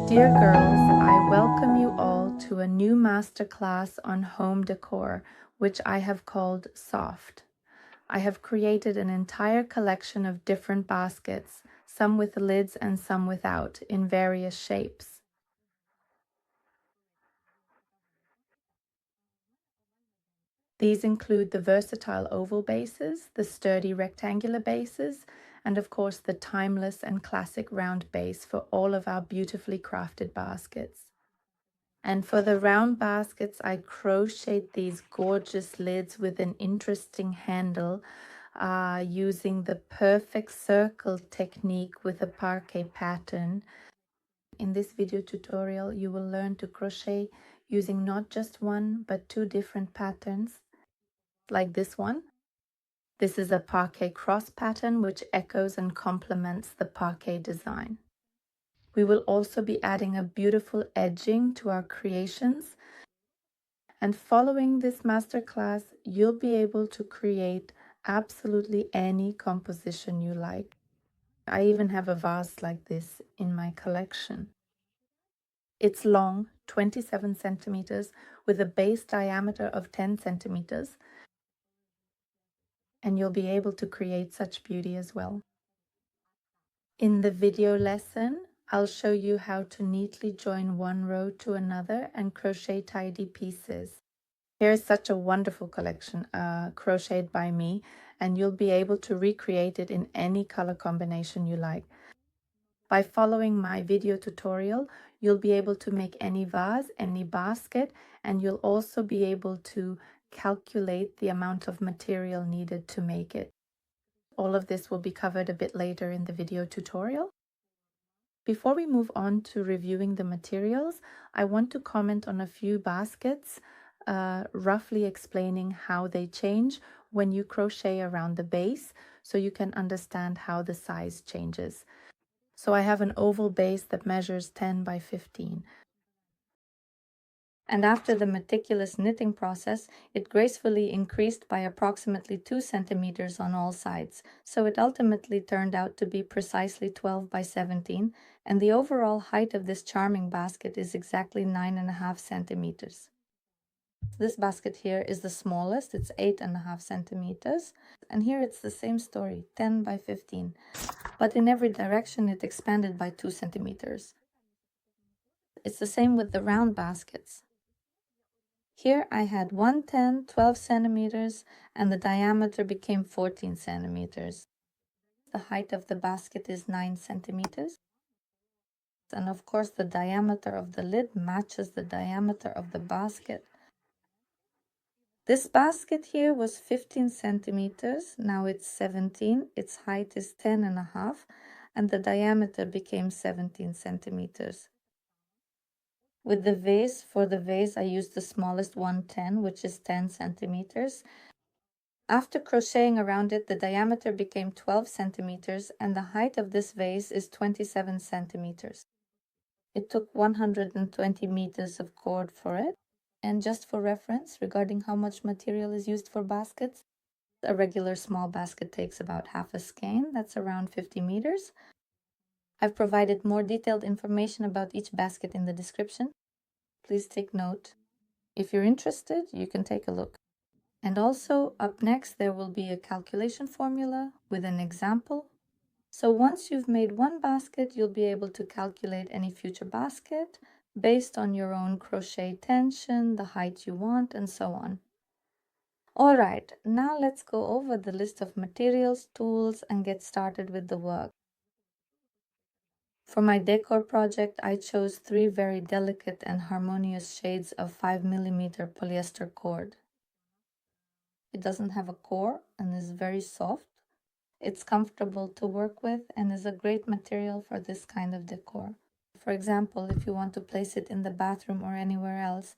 Dear girls, I welcome you all to a new masterclass on home decor, which I have called Soft. I have created an entire collection of different baskets, some with lids and some without, in various shapes. These include the versatile oval bases, the sturdy rectangular bases, and of course the timeless and classic round base for all of our beautifully crafted baskets. And for the round baskets, I crocheted these gorgeous lids with an interesting handle using the perfect circle technique with a parquet pattern. In this video tutorial, you will learn to crochet using not just one, but two different patterns, like this one. This is a parquet cross pattern, which echoes and complements the parquet design. We will also be adding a beautiful edging to our creations. And following this masterclass, you'll be able to create absolutely any composition you like. I even have a vase like this in my collection. It's long, 27 centimeters, with a base diameter of 10 centimeters. And you'll be able to create such beauty as well. In the video lesson, I'll show you how to neatly join one row to another and crochet tidy pieces. Here's such a wonderful collection crocheted by me, and you'll be able to recreate it in any color combination you like. By following my video tutorial, you'll be able to make any vase, any basket, and you'll also be able to calculate the amount of material needed to make it. All of this will be covered a bit later in the video tutorial. Before we move on to reviewing the materials, I want to comment on a few baskets, roughly explaining how they change when you crochet around the base, so you can understand how the size changes. So I have an oval base that measures 10 by 15. And after the meticulous knitting process, it gracefully increased by approximately 2 centimeters on all sides. So it ultimately turned out to be precisely 12 by 17, and the overall height of this charming basket is exactly 9.5 centimeters. This basket here is the smallest, it's 8.5 centimeters. And here it's the same story, 10 by 15. But in every direction it expanded by 2 centimeters. It's the same with the round baskets. Here I had 110, 12 centimeters, and the diameter became 14 centimeters. The height of the basket is 9 centimeters. And of course the diameter of the lid matches the diameter of the basket. This basket here was 15 centimeters, now it's 17, its height is 10.5, and the diameter became 17 centimeters. With the vase, for the vase I used the smallest 110, which is 10 centimeters. After crocheting around it, the diameter became 12 centimeters, and the height of this vase is 27 centimeters. It took 120 meters of cord for it. And just for reference, regarding how much material is used for baskets, a regular small basket takes about half a skein, that's around 50 meters. I've provided more detailed information about each basket in the description. Please take note. If you're interested, you can take a look. And also, up next, there will be a calculation formula with an example. So once you've made one basket, you'll be able to calculate any future basket based on your own crochet tension, the height you want, and so on. Alright, now let's go over the list of materials, tools, and get started with the work. For my decor project, I chose 3 very delicate and harmonious shades of 5mm polyester cord. It doesn't have a core and is very soft. It's comfortable to work with and is a great material for this kind of decor. For example, if you want to place it in the bathroom or anywhere else.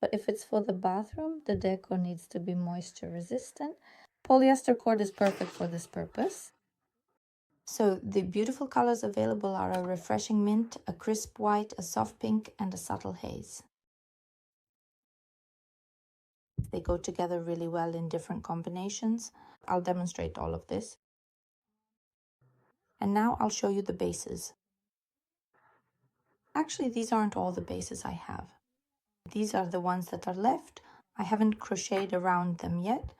But if it's for the bathroom, the decor needs to be moisture resistant. Polyester cord is perfect for this purpose. So the beautiful colors available are a refreshing mint, a crisp white, a soft pink, and a subtle haze. They go together really well in different combinations. I'll demonstrate all of this. And now I'll show you the bases. Actually, these aren't all the bases I have. These are the ones that are left. I haven't crocheted around them yet.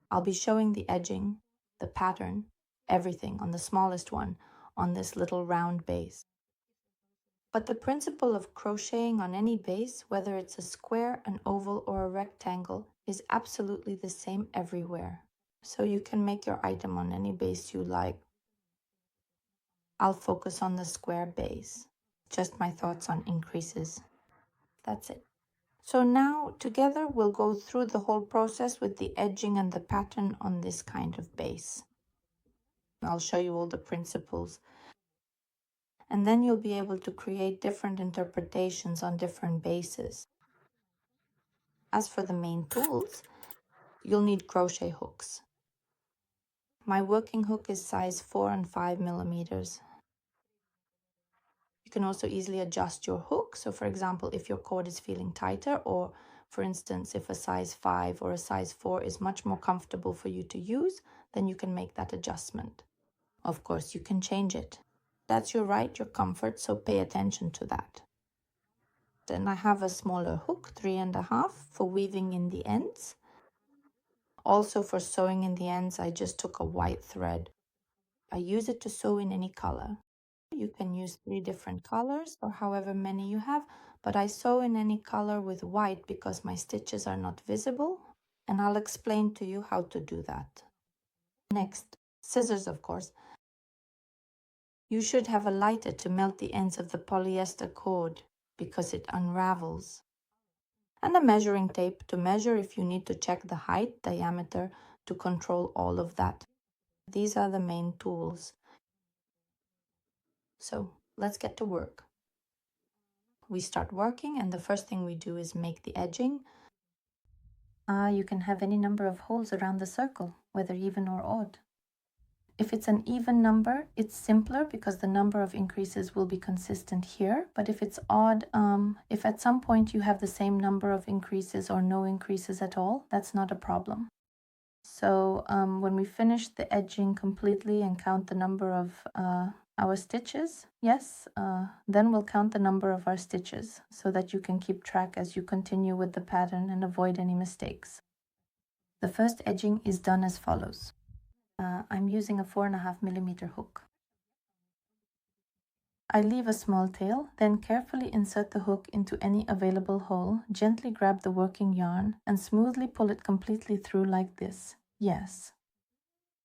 I'll be showing the edging, the pattern, everything on the smallest one on this little round base. But the principle of crocheting on any base, whether it's a square, an oval, or a rectangle, is absolutely the same everywhere. So you can make your item on any base you like. I'll focus on the square base. Just my thoughts on increases. That's it. So now together we'll go through the whole process with the edging and the pattern on this kind of base. I'll show you all the principles. And then you'll be able to create different interpretations on different bases. As for the main tools, you'll need crochet hooks. My working hook is size 4 and 5 millimeters. You can also easily adjust your hook. So for example, if your cord is feeling tighter, or for instance, if a size 5 or a size 4 is much more comfortable for you to use, then you can make that adjustment. Of course, you can change it. That's your right, your comfort, so pay attention to that. Then I have a smaller hook, 3.5, for weaving in the ends. Also for sewing in the ends, I just took a white thread. I use it to sew in any color. You can use 3 different colors or however many you have, but I sew in any color with white because my stitches are not visible, and I'll explain to you how to do that. Next, scissors, of course. You should have a lighter to melt the ends of the polyester cord because it unravels. And a measuring tape to measure if you need to check the height, diameter, to control all of that. These are the main tools. So let's get to work. We start working, and the first thing we do is make the edging. You can have any number of holes around the circle, whether even or odd. If it's an even number, it's simpler because the number of increases will be consistent here. But if it's odd, if at some point you have the same number of increases or no increases at all, that's not a problem. So when we finish the edging completely and count the number of our stitches, then we'll count the number of our stitches so that you can keep track as you continue with the pattern and avoid any mistakes. The first edging is done as follows. I'm using a 4.5 millimeter hook. I leave a small tail, then carefully insert the hook into any available hole, gently grab the working yarn, and smoothly pull it completely through like this. Yes.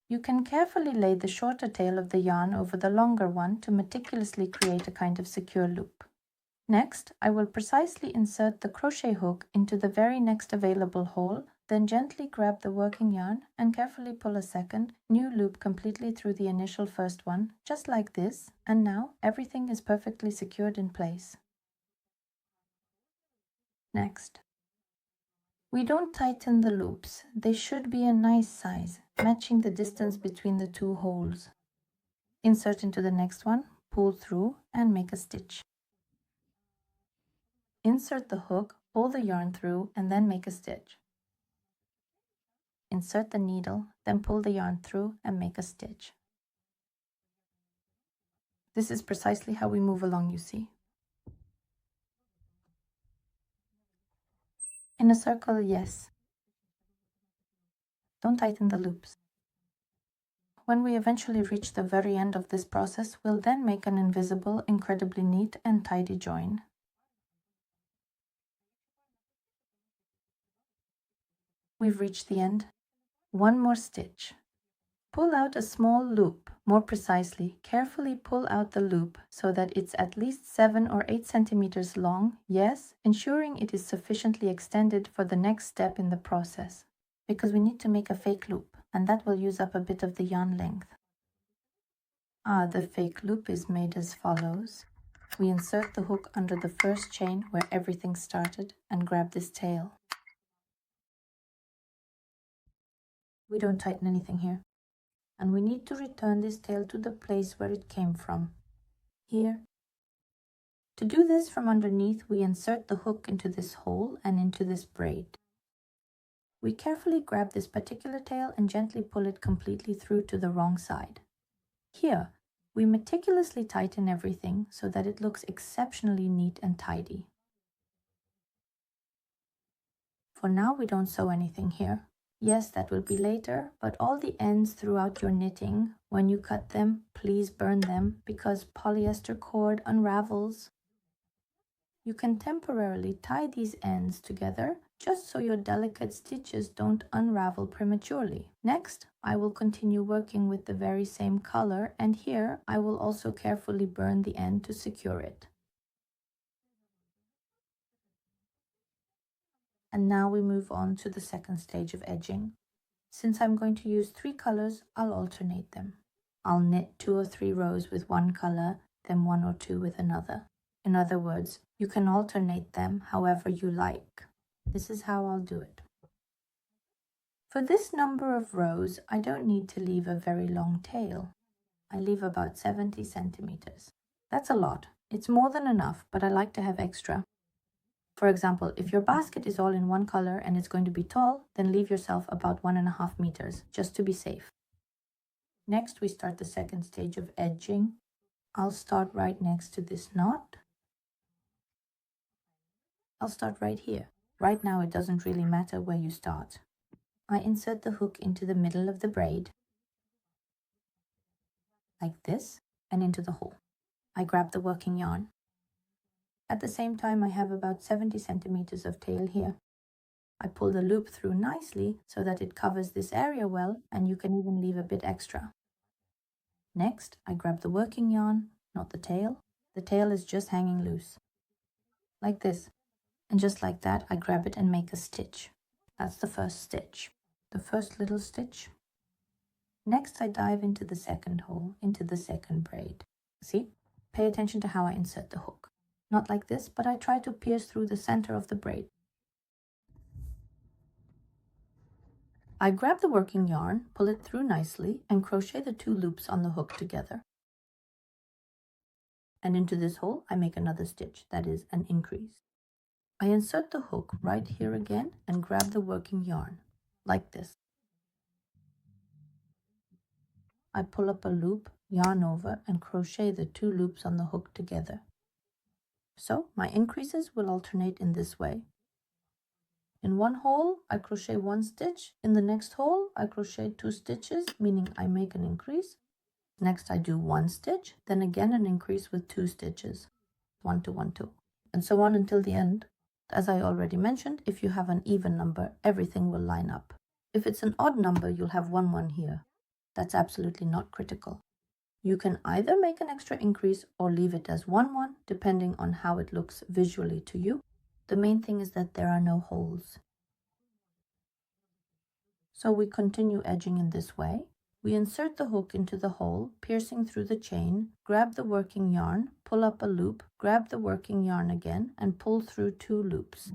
You can carefully lay the shorter tail of the yarn over the longer one to meticulously create a kind of secure loop. Next, I will precisely insert the crochet hook into the very next available hole, then gently grab the working yarn and carefully pull a second, new loop completely through the initial first one, just like this, and now everything is perfectly secured in place. Next. We don't tighten the loops. They should be a nice size, matching the distance between the 2 holes. Insert into the next one, pull through, and make a stitch. Insert the hook, pull the yarn through, and then make a stitch. Insert the needle, then pull the yarn through and make a stitch. This is precisely how we move along, you see. In a circle, yes. Don't tighten the loops. When we eventually reach the very end of this process, we'll then make an invisible, incredibly neat and tidy join. We've reached the end. One more stitch. Pull out a small loop. More precisely, carefully pull out the loop so that it's at least 7 or 8 centimeters long, yes, ensuring it is sufficiently extended for the next step in the process, because we need to make a fake loop, and that will use up a bit of the yarn length. The fake loop is made as follows. We insert the hook under the first chain where everything started and grab this tail. We don't tighten anything here. And we need to return this tail to the place where it came from, here. To do this from underneath, we insert the hook into this hole and into this braid. We carefully grab this particular tail and gently pull it completely through to the wrong side. Here, We meticulously tighten everything so that it looks exceptionally neat and tidy. For now, we don't sew anything here. Yes, that will be later, but all the ends throughout your knitting, when you cut them, please burn them because polyester cord unravels. You can temporarily tie these ends together just so your delicate stitches don't unravel prematurely. Next, I will continue working with the very same color, and here I will also carefully burn the end to secure it. And now we move on to the second stage of edging. Since I'm going to use 3 colors, I'll alternate them. I'll knit 2 or 3 rows with one color, then 1 or 2 with another. In other words, you can alternate them however you like. This is how I'll do it. For this number of rows, I don't need to leave a very long tail. I leave about 70 centimeters. That's a lot. It's more than enough, but I like to have extra. For example, if your basket is all in one color and it's going to be tall, then leave yourself about 1.5 meters, just to be safe. Next, we start the second stage of edging. I'll start right next to this knot. I'll start right here. Right now, it doesn't really matter where you start. I insert the hook into the middle of the braid, like this, and into the hole. I grab the working yarn. At the same time, I have about 70 centimeters of tail here. I pull the loop through nicely so that it covers this area well, and you can even leave a bit extra. Next, I grab the working yarn, not the tail. The tail is just hanging loose, like this. And just like that, I grab it and make a stitch. That's the first stitch, the first little stitch. Next, I dive into the second hole, into the second braid. See? Pay attention to how I insert the hook. Not like this, but I try to pierce through the center of the braid. I grab the working yarn, pull it through nicely, and crochet the 2 loops on the hook together. And into this hole, I make another stitch, that is an increase. I insert the hook right here again and grab the working yarn, like this. I pull up a loop, yarn over, and crochet the 2 loops on the hook together. So my increases will alternate in this way. In one hole, I crochet 1 stitch. In the next hole, I crochet 2 stitches, meaning I make an increase. Next, I do 1 stitch, then again an increase with 2 stitches, 1, 2, 1, 2, and so on until the end. As I already mentioned, if you have an even number, everything will line up. If it's an odd number, you'll have 1, 1 here. That's absolutely not critical. You can either make an extra increase or leave it as 1, 1, depending on how it looks visually to you. The main thing is that there are no holes. So we continue edging in this way. We insert the hook into the hole, piercing through the chain, grab the working yarn, pull up a loop, grab the working yarn again, and pull through 2 loops.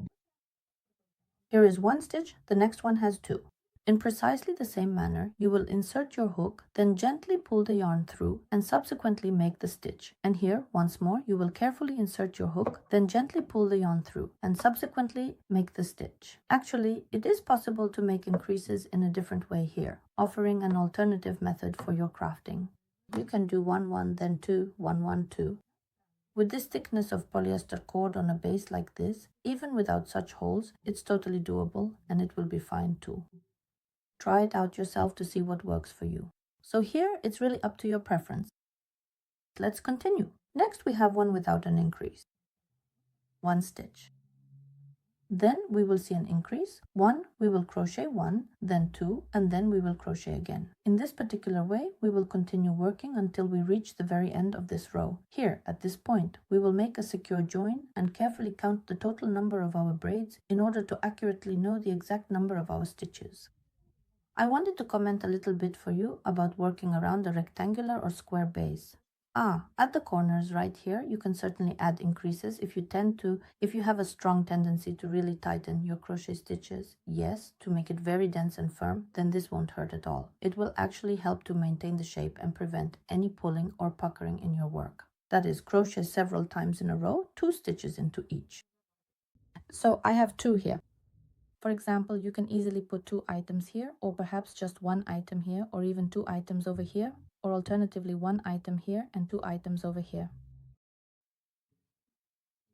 Here is 1 stitch, the next one has 2. In precisely the same manner, you will insert your hook, then gently pull the yarn through, and subsequently make the stitch. And here, once more, you will carefully insert your hook, then gently pull the yarn through, and subsequently make the stitch. Actually, it is possible to make increases in a different way here, offering an alternative method for your crafting. You can do 1, 1, then 2, 1, 1, 2. With this thickness of polyester cord on a base like this, even without such holes, it's totally doable, and it will be fine too. Try it out yourself to see what works for you. So here, it's really up to your preference. Let's continue. Next, we have one without an increase. 1 stitch. Then we will see an increase. 1, we will crochet 1, then 2, and then we will crochet again. In this particular way, we will continue working until we reach the very end of this row. Here, at this point, we will make a secure join and carefully count the total number of our braids in order to accurately know the exact number of our stitches. I wanted to comment a little bit for you about working around a rectangular or square base. At the corners right here, you can certainly add increases if you have a strong tendency to really tighten your crochet stitches. Yes, to make it very dense and firm, then this won't hurt at all. It will actually help to maintain the shape and prevent any pulling or puckering in your work. That is, crochet several times in a row, 2 stitches into each. So I have 2 here. For example, you can easily put 2 items here, or perhaps just 1 item here, or even 2 items over here. or alternatively 1 item here and 2 items over here.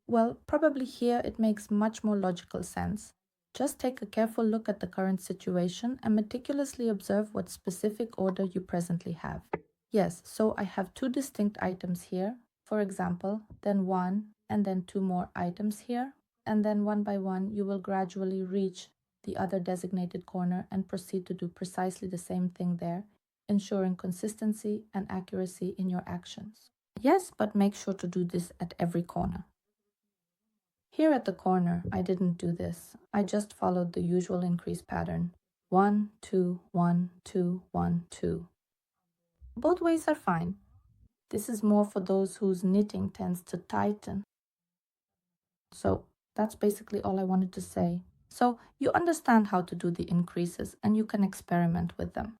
Well, probably here it makes much more logical sense. Just take a careful look at the current situation and meticulously observe what specific order you presently have. Yes, so I have 2 distinct items here, for example, then 1 and then 2 more items here, and then one by one you will gradually reach the other designated corner and proceed to do precisely the same thing there, ensuring consistency and accuracy in your actions. Yes, but make sure to do this at every corner. Here at the corner, I didn't do this. I just followed the usual increase pattern. 1, 2, 1, 2, 1, 2. Both ways are fine. This is more for those whose knitting tends to tighten. So that's basically all I wanted to say. So you understand how to do the increases and you can experiment with them.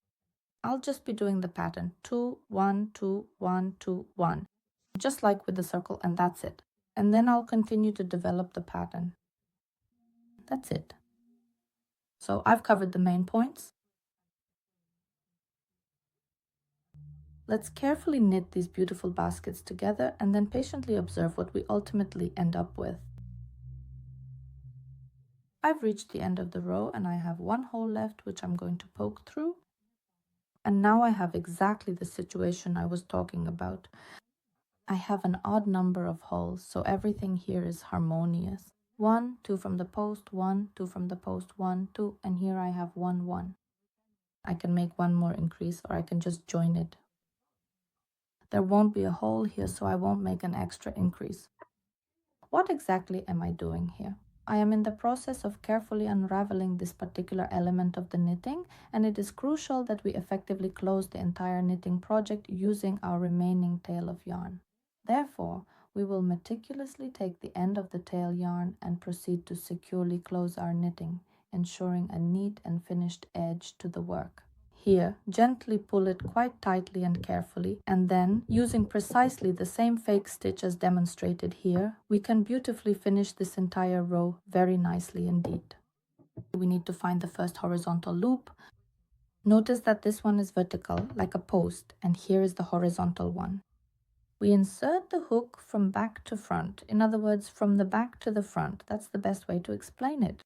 I'll just be doing the pattern 2, 1, 2, 1, 2, 1, just like with the circle, and that's it. And then I'll continue to develop the pattern. That's it. So I've covered the main points. Let's carefully knit these beautiful baskets together and then patiently observe what we ultimately end up with. I've reached the end of the row and I have 1 hole left which I'm going to poke through. And now I have exactly the situation I was talking about. I have an odd number of holes, so everything here is harmonious. 1, 2 from the post, 1, 2 from the post, 1, 2, and here I have 1, 1. I can make 1 more increase or I can just join it. There won't be a hole here, so I won't make an extra increase. What exactly am I doing here? I am in the process of carefully unraveling this particular element of the knitting, and it is crucial that we effectively close the entire knitting project using our remaining tail of yarn. Therefore, we will meticulously take the end of the tail yarn and proceed to securely close our knitting, ensuring a neat and finished edge to the work. Here, gently pull it quite tightly and carefully, and then, using precisely the same fake stitch as demonstrated here, we can beautifully finish this entire row very nicely indeed. We need to find the first horizontal loop. Notice that this one is vertical, like a post, and here is the horizontal one. We insert the hook from back to front, in other words, from the back to the front. That's the best way to explain it.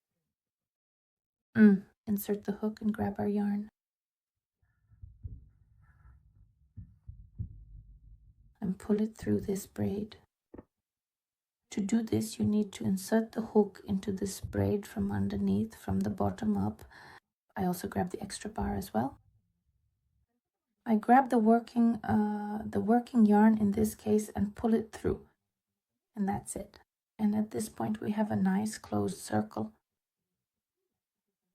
Insert the hook and grab our yarn. And pull it through this braid. To do this, you need to insert the hook into this braid from underneath, from the bottom up. I also grab the extra bar as well. I grab the working yarn in this case and pull it through, and that's it. And at this point, we have a nice closed circle.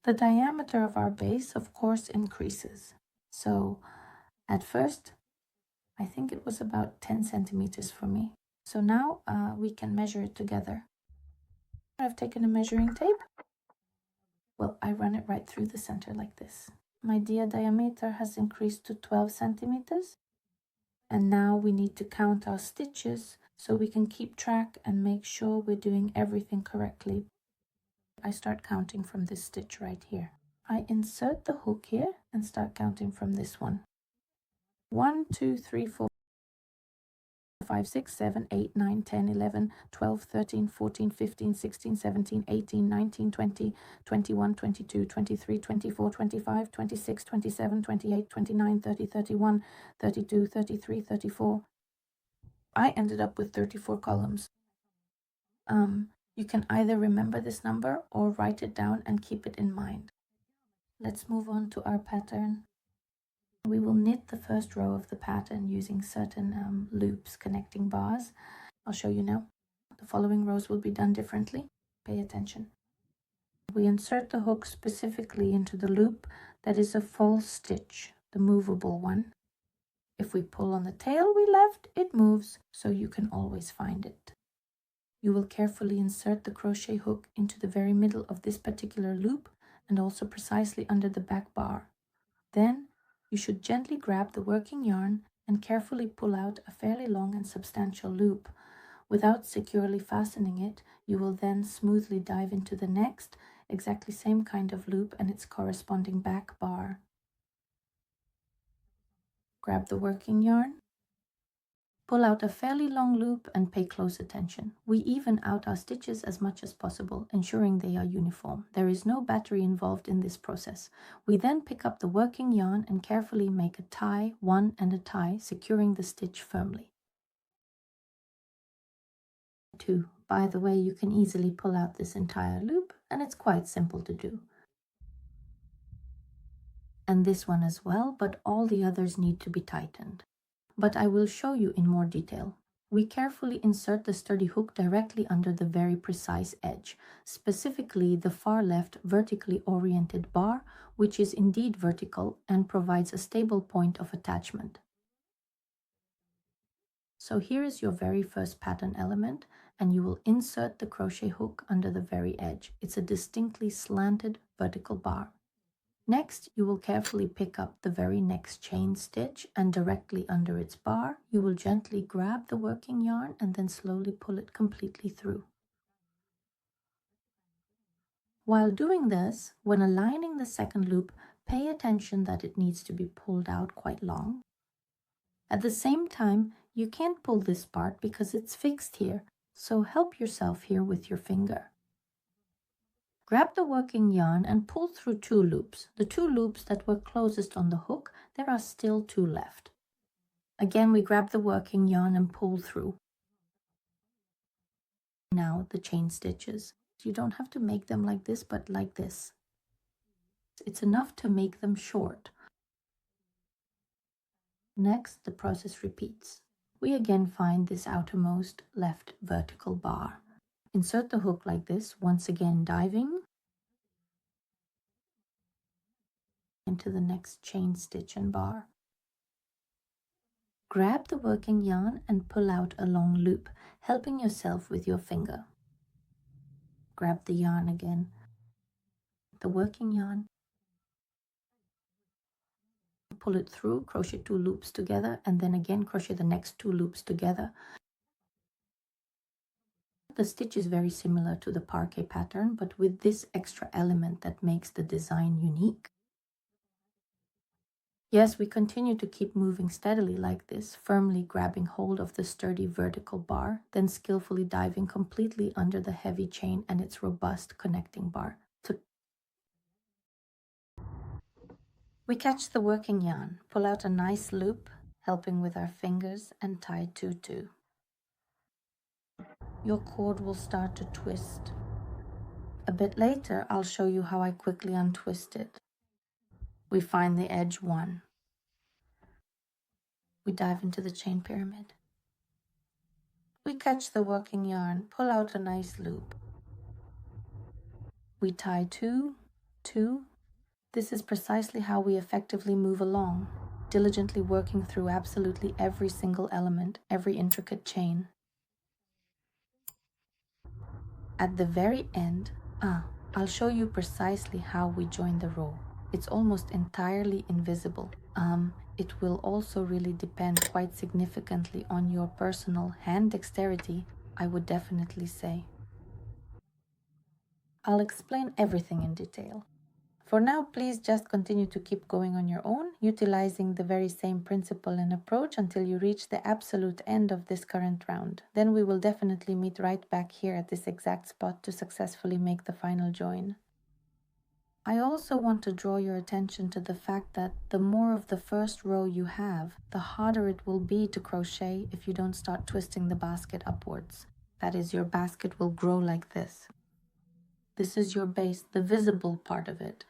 The diameter of our base, of course, increases. So at first, I think it was about 10 centimeters for me. So now we can measure it together. I've taken a measuring tape. Well, I run it right through the center like this. My diameter has increased to 12 centimeters. And now we need to count our stitches so we can keep track and make sure we're doing everything correctly. I start counting from this stitch right here. I insert the hook here and start counting from this one. 1, 2, 3, 4, 5, 6, 7, 8, 9, 10, 11, 12, 13, 14, 15, 16, 17, 18, 19, 20, 21, 22, 23, 24, 25, 26, 27, 28, 29, 30, 31, 32, 33, 34. I ended up with 34 columns. You can either remember this number or write it down and keep it in mind. Let's move on to our pattern. We will knit the first row of the pattern using certain loops connecting bars. I'll show you now. The following rows will be done differently. Pay attention. We insert the hook specifically into the loop that is a false stitch, the movable one. If we pull on the tail we left, it moves, so you can always find it. You will carefully insert the crochet hook into the very middle of this particular loop and also precisely under the back bar. Then you should gently grab the working yarn and carefully pull out a fairly long and substantial loop. Without securely fastening it, you will then smoothly dive into the next, exactly same kind of loop and its corresponding back bar. Grab the working yarn, pull out a fairly long loop and pay close attention. We even out our stitches as much as possible, ensuring they are uniform. There is no battery involved in this process. We then pick up the working yarn and carefully make a tie, one and a tie, securing the stitch firmly. 2. By the way, you can easily pull out this entire loop, and it's quite simple to do. And this one as well, but all the others need to be tightened. But I will show you in more detail. We carefully insert the sturdy hook directly under the very precise edge, specifically the far left vertically oriented bar, which is indeed vertical and provides a stable point of attachment. So here is your very first pattern element, and you will insert the crochet hook under the very edge. It's a distinctly slanted vertical bar. Next, you will carefully pick up the very next chain stitch, and directly under its bar, you will gently grab the working yarn and then slowly pull it completely through. While doing this, when aligning the second loop, pay attention that it needs to be pulled out quite long. At the same time, you can't pull this part because it's fixed here, so help yourself here with your finger. Grab the working yarn and pull through 2 loops. The 2 loops that were closest on the hook, there are still 2 left. Again, we grab the working yarn and pull through. Now the chain stitches. You don't have to make them like this, but like this. It's enough to make them short. Next, the process repeats. We again find this outermost left vertical bar. Insert the hook like this, once again diving into the next chain stitch and bar. Grab the working yarn and pull out a long loop, helping yourself with your finger. Grab the yarn again, the working yarn, pull it through, crochet 2 loops together, and then again crochet the next 2 loops together. The stitch is very similar to the parquet pattern, but with this extra element that makes the design unique. Yes, we continue to keep moving steadily like this, firmly grabbing hold of the sturdy vertical bar, then skillfully diving completely under the heavy chain and its robust connecting bar. We catch the working yarn, pull out a nice loop, helping with our fingers, and tie 2-2. Your cord will start to twist. A bit later, I'll show you how I quickly untwist it. We find the edge 1. We dive into the chain pyramid. We catch the working yarn, pull out a nice loop. We tie 2, 2. This is precisely how we effectively move along, diligently working through absolutely every single element, every intricate chain. At the very end, I'll show you precisely how we join the row. It's almost entirely invisible. It will also really depend quite significantly on your personal hand dexterity, I would definitely say. I'll explain everything in detail. For now, please just continue to keep going on your own, utilizing the very same principle and approach until you reach the absolute end of this current round. Then we will definitely meet right back here at this exact spot to successfully make the final join. I also want to draw your attention to the fact that the more of the first row you have, the harder it will be to crochet if you don't start twisting the basket upwards. That is, your basket will grow like this. This is your base, the visible part of it.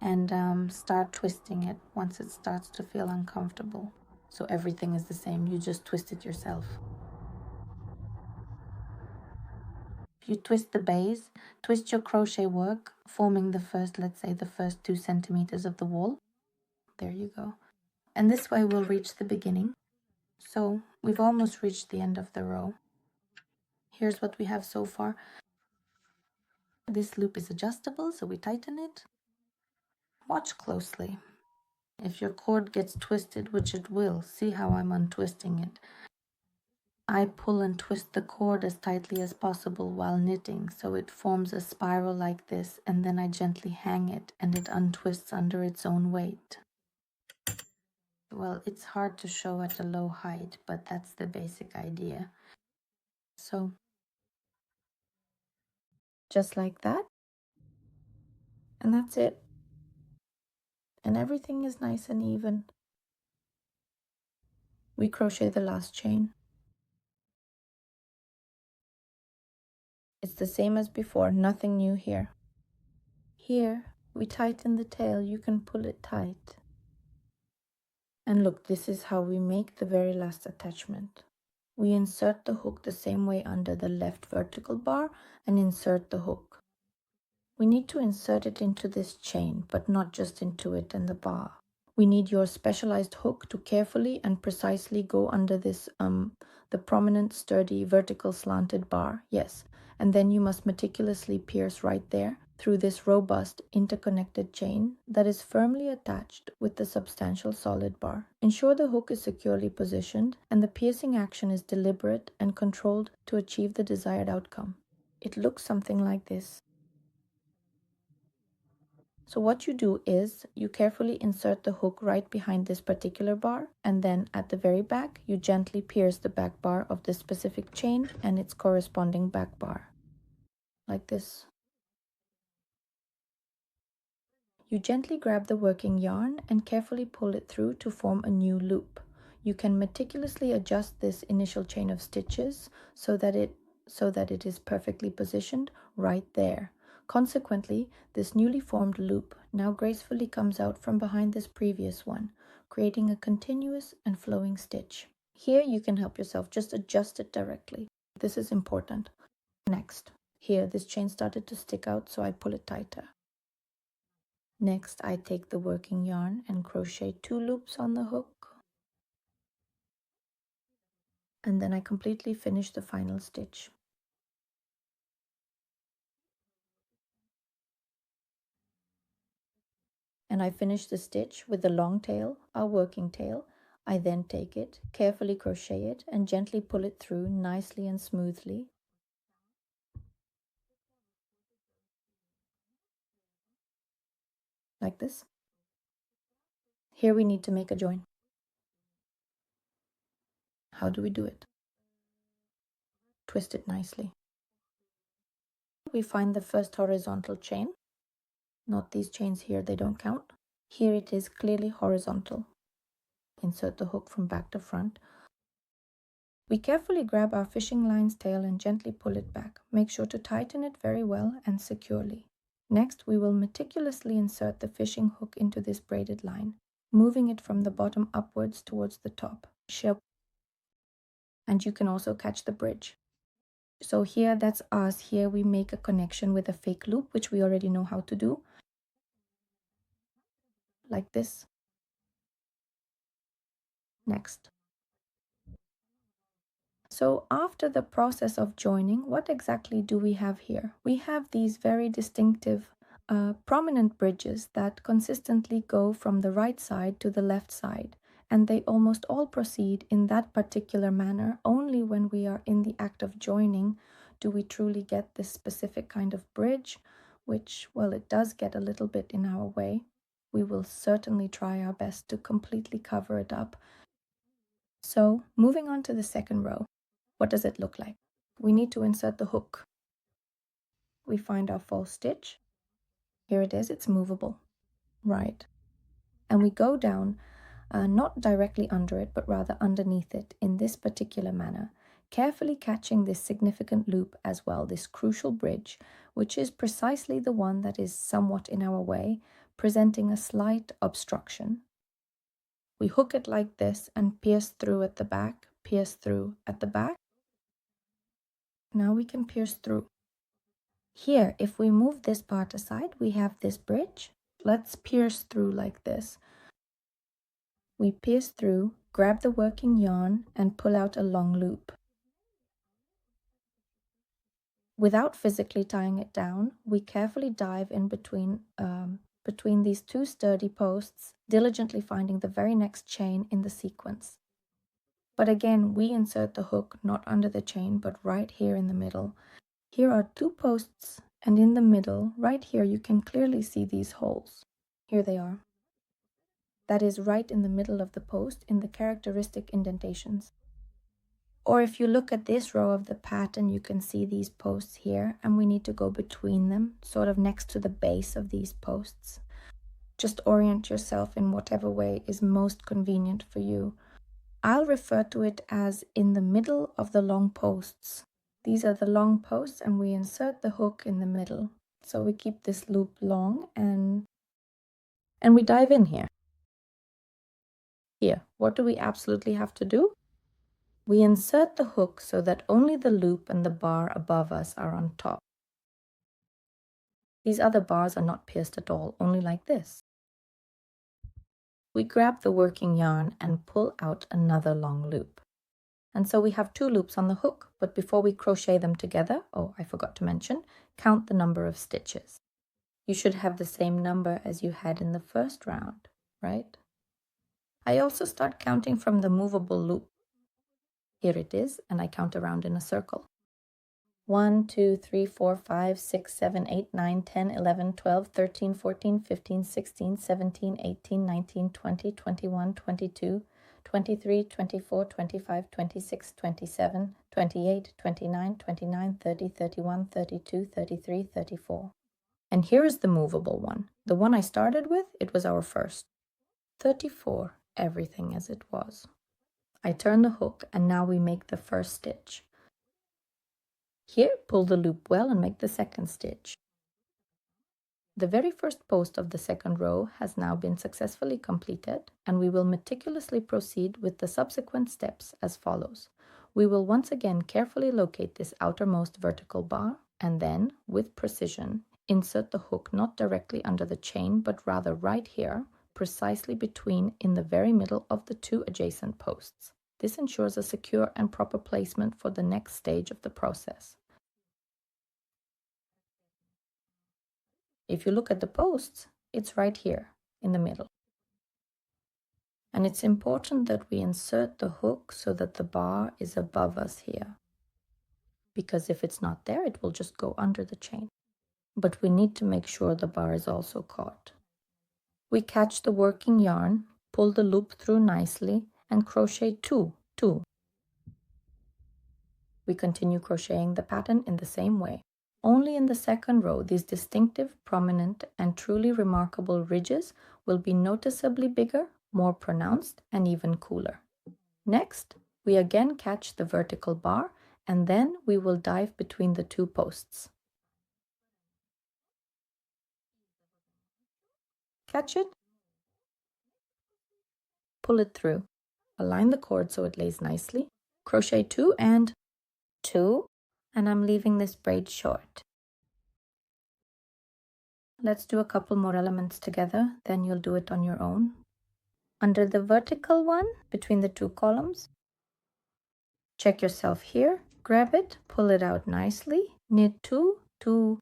And start twisting it once it starts to feel uncomfortable. So everything is the same, you just twist it yourself. If you twist the base, twist your crochet work, forming the first, let's say the first 2 centimeters of the wall. There you go. And this way we'll reach the beginning. So we've almost reached the end of the row. Here's what we have so far. This loop is adjustable, so we tighten it. Watch closely. If your cord gets twisted, which it will, see how I'm untwisting it. I pull and twist the cord as tightly as possible while knitting, so it forms a spiral like this, and then I gently hang it and it untwists under its own weight. Well, it's hard to show at a low height, but that's the basic idea. So, just like that. And that's it. And everything is nice and even. We crochet the last chain. It's the same as before, nothing new here. Here, we tighten the tail, you can pull it tight. And look, this is how we make the very last attachment. We insert the hook the same way under the left vertical bar and insert the hook. We need to insert it into this chain, but not just into it and the bar. We need your specialized hook to carefully and precisely go under this, the prominent, sturdy, vertical slanted bar, yes. And then you must meticulously pierce right there through this robust, interconnected chain that is firmly attached with the substantial solid bar. Ensure the hook is securely positioned and the piercing action is deliberate and controlled to achieve the desired outcome. It looks something like this. So what you do is you carefully insert the hook right behind this particular bar, and then at the very back you gently pierce the back bar of this specific chain and its corresponding back bar, like this. You gently grab the working yarn and carefully pull it through to form a new loop. You can meticulously adjust this initial chain of stitches so that it is perfectly positioned right there. Consequently, this newly formed loop now gracefully comes out from behind this previous one, creating a continuous and flowing stitch. Here you can help yourself, just adjust it directly. This is important. Next, here this chain started to stick out, so I pull it tighter. Next, I take the working yarn and crochet 2 loops on the hook. And then I completely finish the final stitch. And I finish the stitch with the long tail, our working tail. I then take it, carefully crochet it, and gently pull it through nicely and smoothly. Like this. Here we need to make a join. How do we do it? Twist it nicely. We find the first horizontal chain. Not these chains here, they don't count. Here it is clearly horizontal. Insert the hook from back to front. We carefully grab our fishing line's tail and gently pull it back. Make sure to tighten it very well and securely. Next, we will meticulously insert the fishing hook into this braided line, moving it from the bottom upwards towards the top. And you can also catch the bridge. So here, that's us. Here we make a connection with a fake loop, which we already know how to do. Like this. Next. So after the process of joining, what exactly do we have here? We have these very distinctive prominent bridges that consistently go from the right side to the left side, and they almost all proceed in that particular manner. Only when we are in the act of joining do we truly get this specific kind of bridge, which, well, it does get a little bit in our way. We will certainly try our best to completely cover it up. So moving on to the second row. What does it look like? We need to insert the hook. We find our false stitch. Here it is, it's movable. Right. And we go down, not directly under it, but rather underneath it in this particular manner, carefully catching this significant loop as well, this crucial bridge, which is precisely the one that is somewhat in our way, presenting a slight obstruction. We hook it like this and pierce through at the back, pierce through at the back. Now we can pierce through. Here, if we move this part aside, we have this bridge. Let's pierce through like this. We pierce through, grab the working yarn, and pull out a long loop. Without physically tying it down, we carefully dive in between these two sturdy posts, diligently finding the very next chain in the sequence. But again, we insert the hook not under the chain, but right here in the middle. Here are 2 posts, and in the middle, right here, you can clearly see these holes. Here they are. that is right in the middle of the post in the characteristic indentations. Or if you look at this row of the pattern, you can see these posts here, and we need to go between them, sort of next to the base of these posts. Just orient yourself in whatever way is most convenient for you. I'll refer to it as in the middle of the long posts. These are the long posts, and we insert the hook in the middle. So we keep this loop long and we dive in here. Here, what do we absolutely have to do? We insert the hook so that only the loop and the bar above us are on top. These other bars are not pierced at all, only like this. We grab the working yarn and pull out another long loop. And so we have 2 loops on the hook, but before we crochet them together, oh, I forgot to mention, count the number of stitches. You should have the same number as you had in the first round, right? I also start counting from the movable loop. Here it is, and I count around in a circle. 1, 2, 3, 4, 5, 6, 7, 8, 9, 10, 11, 12, 13, 14, 15, 16, 17, 18, 19, 20, 21, 22, 23, 24, 25, 26, 27, 28, 29, 29, 30, 31, 32, 33, 34. And here is the movable one. The one I started with, it was our first. 34, everything as it was. I turn the hook and now we make the first stitch. Here, pull the loop well and make the second stitch. The very first post of the second row has now been successfully completed, and we will meticulously proceed with the subsequent steps as follows. We will once again carefully locate this outermost vertical bar and then, with precision, insert the hook not directly under the chain but rather right here, precisely between in the very middle of the 2 adjacent posts. This ensures a secure and proper placement for the next stage of the process. If you look at the posts, it's right here in the middle. And it's important that we insert the hook so that the bar is above us here. Because if it's not there, it will just go under the chain. But we need to make sure the bar is also caught. We catch the working yarn, pull the loop through nicely, and crochet 2. We continue crocheting the pattern in the same way. Only in the second row, these distinctive, prominent, and truly remarkable ridges will be noticeably bigger, more pronounced, and even cooler. Next, we again catch the vertical bar, and then we will dive between the 2 posts. Catch it, pull it through, align the cord so it lays nicely, crochet 2 and 2, and I'm leaving this braid short. Let's do a couple more elements together, then you'll do it on your own. Under the vertical one, between the 2 columns, check yourself here, grab it, pull it out nicely, knit 2, 2,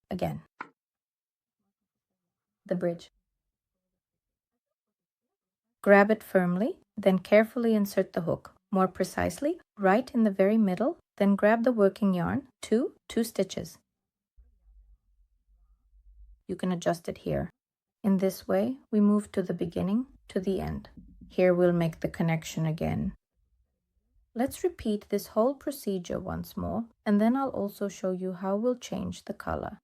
again, the bridge. Grab it firmly, then carefully insert the hook, more precisely, right in the very middle, then grab the working yarn, 2 stitches. You can adjust it here. In this way, we move to the beginning, to the end. Here we'll make the connection again. Let's repeat this whole procedure once more, and then I'll also show you how we'll change the color.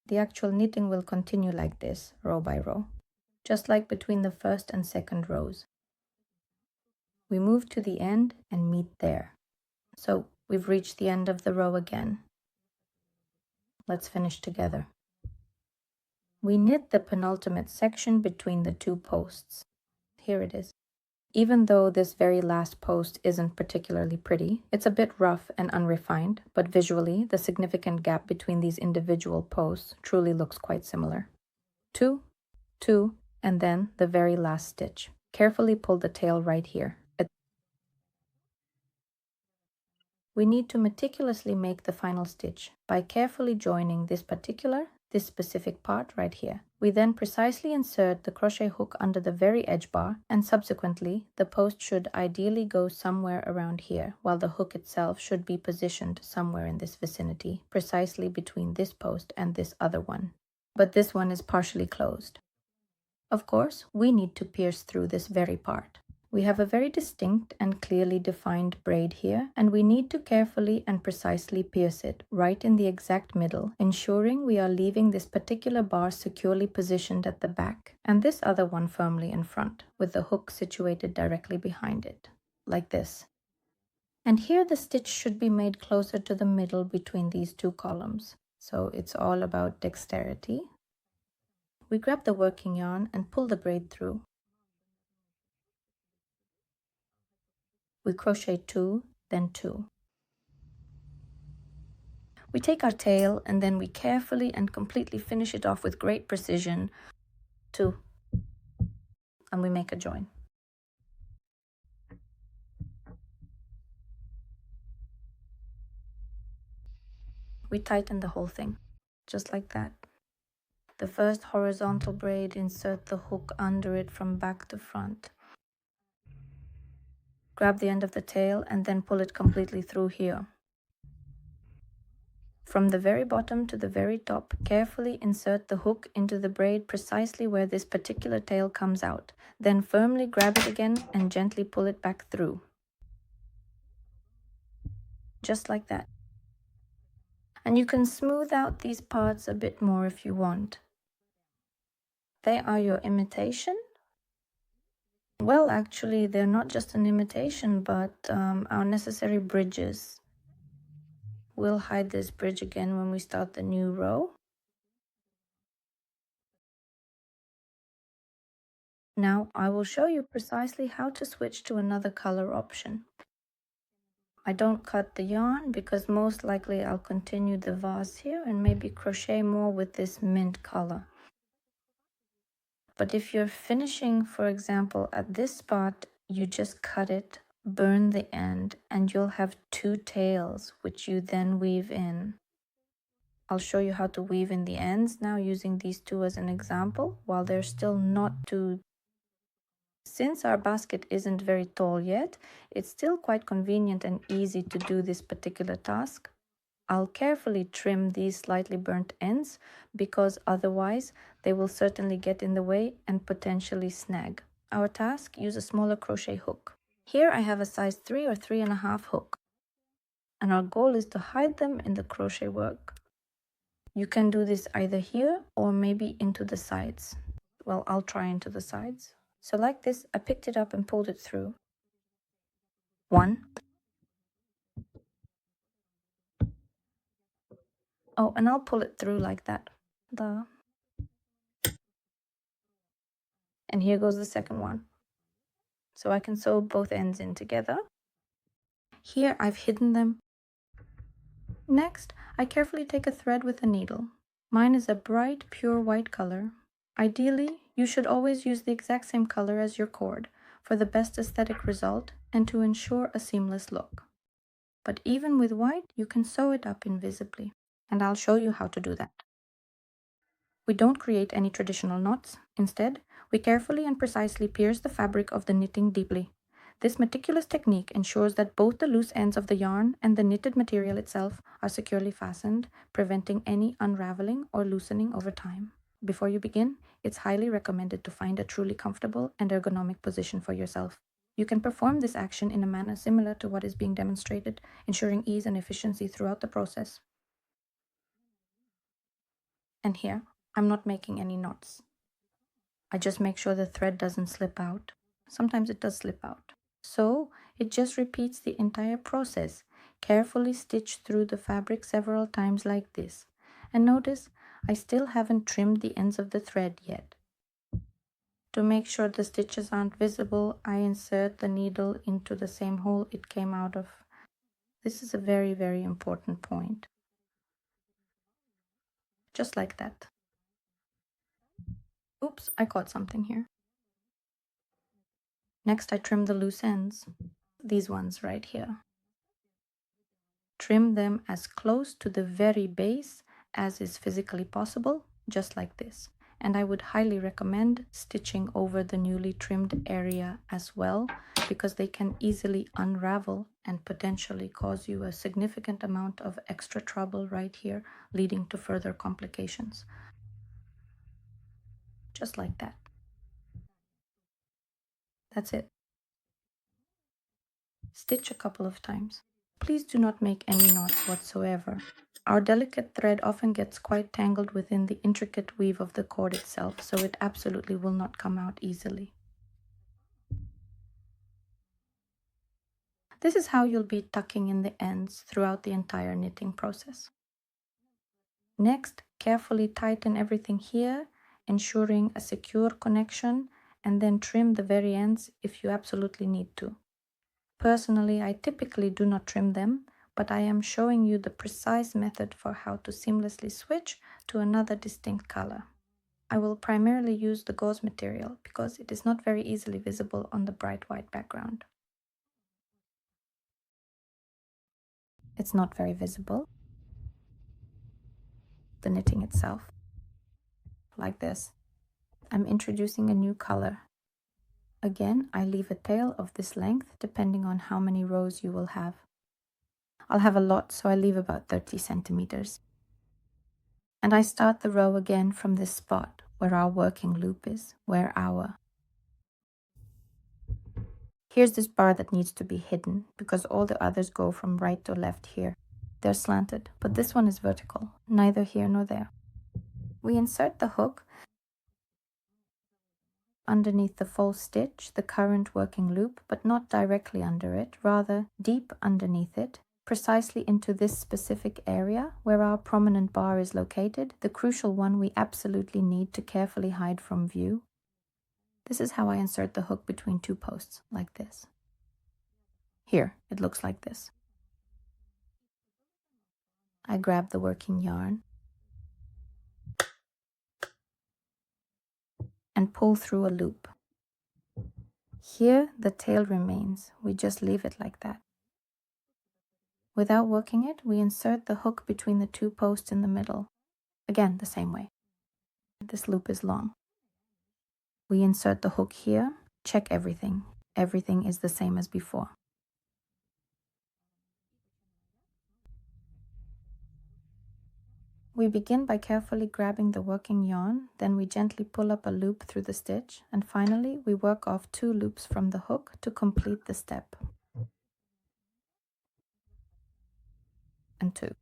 The actual knitting will continue like this, row by row, just like between the first and second rows. We move to the end and meet there. So we've reached the end of the row again. Let's finish together. We knit the penultimate section between the 2 posts. Here it is. Even though this very last post isn't particularly pretty, it's a bit rough and unrefined, but visually, the significant gap between these individual posts truly looks quite similar. 2, 2, and then the very last stitch. Carefully pull the tail right here. We need to meticulously make the final stitch by carefully joining this specific part right here. We then precisely insert the crochet hook under the very edge bar, and subsequently the post should ideally go somewhere around here, while the hook itself should be positioned somewhere in this vicinity, precisely between this post and this other one. but this one is partially closed. Of course, we need to pierce through this very part. We have a very distinct and clearly defined braid here, and we need to carefully and precisely pierce it right in the exact middle, ensuring we are leaving this particular bar securely positioned at the back, and this other one firmly in front, with the hook situated directly behind it, like this. And here the stitch should be made closer to the middle between these two columns. So it's all about dexterity. We grab the working yarn and pull the braid through. We crochet 2, then 2. We take our tail and then we carefully and completely finish it off with great precision. 2. And we make a join. We tighten the whole thing, just like that. The first horizontal braid, insert the hook under it from back to front. Grab the end of the tail and then pull it completely through here. From the very bottom to the very top, carefully insert the hook into the braid precisely where this particular tail comes out. Then firmly grab it again and gently pull it back through. Just like that. And you can smooth out these parts a bit more if you want. They are your imitation. Well, actually, they're not just an imitation, but our necessary bridges. We'll hide this bridge again when we start the new row. Now I will show you precisely how to switch to another color option. I don't cut the yarn because most likely I'll continue the vase here and maybe crochet more with this mint color. But if you're finishing, for example, at this spot, you just cut it, burn the end, and you'll have 2 tails, which you then weave in. I'll show you how to weave in the ends now using these 2 as an example, while they're still not too. Since our basket isn't very tall yet, it's still quite convenient and easy to do this particular task. I'll carefully trim these slightly burnt ends because otherwise they will certainly get in the way and potentially snag. Our task: use a smaller crochet hook. Here I have a size 3 or 3.5 hook, and our goal is to hide them in the crochet work. You can do this either here or maybe into the sides. Well, I'll try into the sides. So like this, I picked it up and pulled it through. 1. Oh, and I'll pull it through like that. And here goes the second one. So I can sew both ends in together. Here I've hidden them. Next, I carefully take a thread with a needle. Mine is a bright, pure white color. Ideally, you should always use the exact same color as your cord for the best aesthetic result and to ensure a seamless look. But even with white, you can sew it up invisibly, and I'll show you how to do that. We don't create any traditional knots. Instead, we carefully and precisely pierce the fabric of the knitting deeply. This meticulous technique ensures that both the loose ends of the yarn and the knitted material itself are securely fastened, preventing any unraveling or loosening over time. Before you begin, it's highly recommended to find a truly comfortable and ergonomic position for yourself. You can perform this action in a manner similar to what is being demonstrated, ensuring ease and efficiency throughout the process. And here, I'm not making any knots. I just make sure the thread doesn't slip out. Sometimes it does slip out. So it just repeats the entire process. Carefully stitch through the fabric several times like this. And notice, I still haven't trimmed the ends of the thread yet. To make sure the stitches aren't visible, I insert the needle into the same hole it came out of. This is a very, very important point. Just like that. Oops, I caught something here. Next, I trim the loose ends. These ones right here. Trim them as close to the very base as is physically possible, just like this. And I would highly recommend stitching over the newly trimmed area as well, because they can easily unravel and potentially cause you a significant amount of extra trouble right here, leading to further complications. just like that. That's it. Stitch a couple of times. Please do not make any knots whatsoever. Our delicate thread often gets quite tangled within the intricate weave of the cord itself, so it absolutely will not come out easily. This is how you'll be tucking in the ends throughout the entire knitting process. Next, carefully tighten everything here, ensuring a secure connection, and then trim the very ends if you absolutely need to. Personally, I typically do not trim them, but I am showing you the precise method for how to seamlessly switch to another distinct color. I will primarily use the gauze material because it is not very easily visible on the bright white background. It's not very visible. The knitting itself, like this. I'm introducing a new color. Again, I leave a tail of this length depending on how many rows you will have. I'll have a lot, so I leave about 30 centimeters. And I start the row again from this spot where our working loop is, Here's this bar that needs to be hidden because all the others go from right to left here. They're slanted, but this one is vertical, neither here nor there. We insert the hook underneath the false stitch, the current working loop, but not directly under it, rather deep underneath it, precisely into this specific area where our prominent bar is located, the crucial one we absolutely need to carefully hide from view. This is how I insert the hook between two posts, like this. Here, it looks like this. I grab the working yarn and pull through a loop. Here, the tail remains. We just leave it like that. Without working it, we insert the hook between the two posts in the middle. Again, the same way. This loop is long. We insert the hook here, check everything. Everything is the same as before. We begin by carefully grabbing the working yarn, then we gently pull up a loop through the stitch, and finally we work off 2 loops from the hook to complete the step. And 2.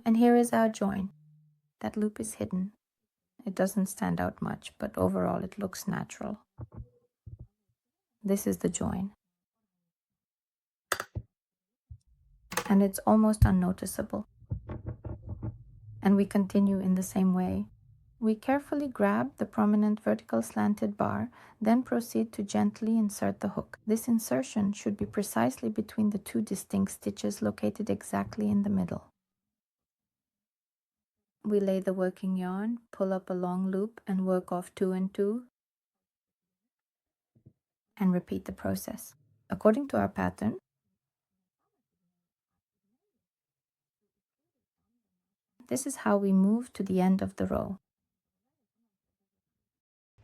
And here is our join. That loop is hidden. It doesn't stand out much, but overall it looks natural. This is the join. And it's almost unnoticeable. And we continue in the same way. We carefully grab the prominent vertical slanted bar, then proceed to gently insert the hook. This insertion should be precisely between the 2 distinct stitches located exactly in the middle. We lay the working yarn, pull up a long loop and work off 2 and 2, and repeat the process. According to our pattern, this is how we move to the end of the row.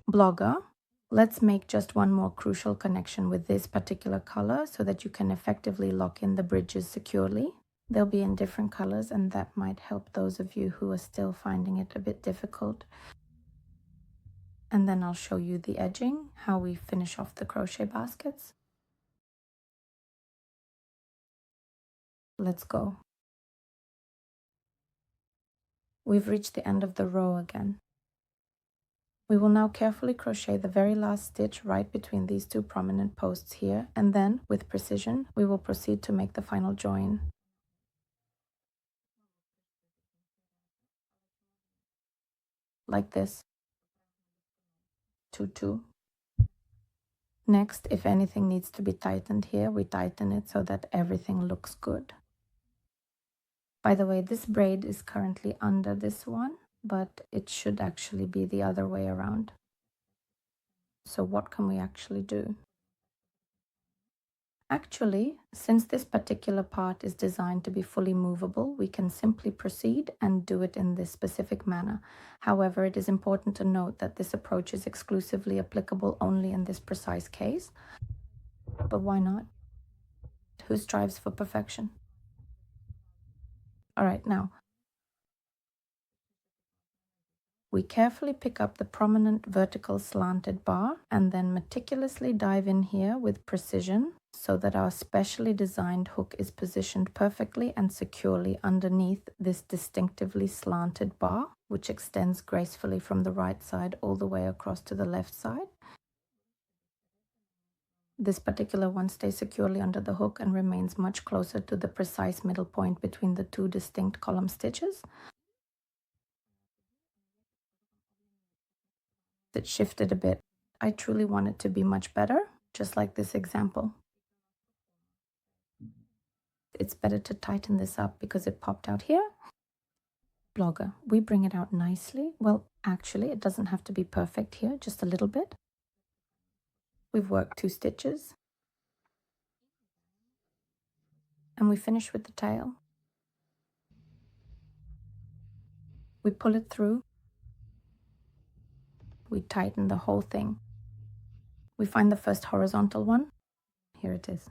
Blogger, let's make just one more crucial connection with this particular color so that you can effectively lock in the bridges securely. They'll be in different colors, and that might help those of you who are still finding it a bit difficult. And then I'll show you the edging, how we finish off the crochet baskets. Let's go. We've reached the end of the row again. We will now carefully crochet the very last stitch right between these 2 prominent posts here, and then, with precision, we will proceed to make the final join. Like this. 2, 2. Next, if anything needs to be tightened here, we tighten it so that everything looks good. By the way, this braid is currently under this one, but it should actually be the other way around. So what can we actually do? Actually, since this particular part is designed to be fully movable, we can simply proceed and do it in this specific manner. However, it is important to note that this approach is exclusively applicable only in this precise case. But why not? Who strives for perfection? All right, now, We carefully pick up the prominent vertical slanted bar and then meticulously dive in here with precision so that our specially designed hook is positioned perfectly and securely underneath this distinctively slanted bar, which extends gracefully from the right side all the way across to the left side. This particular one stays securely under the hook and remains much closer to the precise middle point between the two distinct column stitches. It shifted a bit. I truly want it to be much better, just like this example. It's better to tighten this up because it popped out here. Blogger, we bring it out nicely. Well, actually, it doesn't have to be perfect here, just a little bit. We've worked 2 stitches. And we finish with the tail. We pull it through. We tighten the whole thing. We find the first horizontal one. Here it is.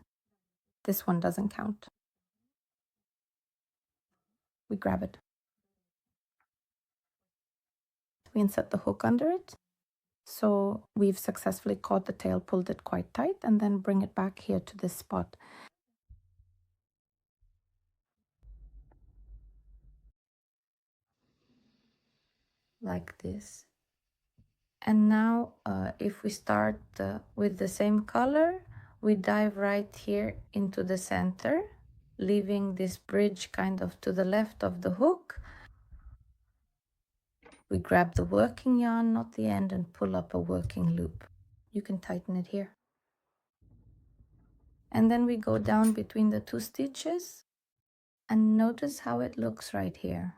This one doesn't count. We grab it. We insert the hook under it. So we've successfully caught the tail, pulled it quite tight, and then bring it back here to this spot. Like this. And now if we start with the same color, we dive right here into the center, leaving this bridge kind of to the left of the hook. We grab the working yarn, not the end, and pull up a working loop. You can tighten it here. And then we go down between the 2 stitches and notice how it looks right here.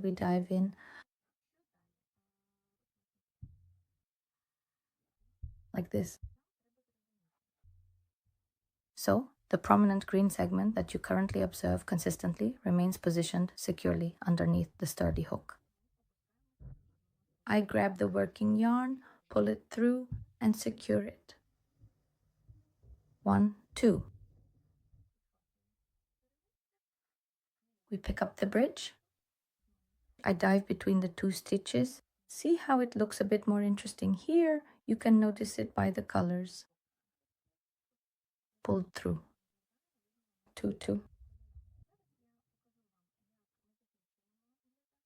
We dive in like this. So the prominent green segment that you currently observe consistently remains positioned securely underneath the sturdy hook. I grab the working yarn, pull it through, and secure it. 1, 2. We pick up the bridge. I dive between the 2 stitches. See how it looks a bit more interesting here? You can notice it by the colors. Pulled through. 2, 2.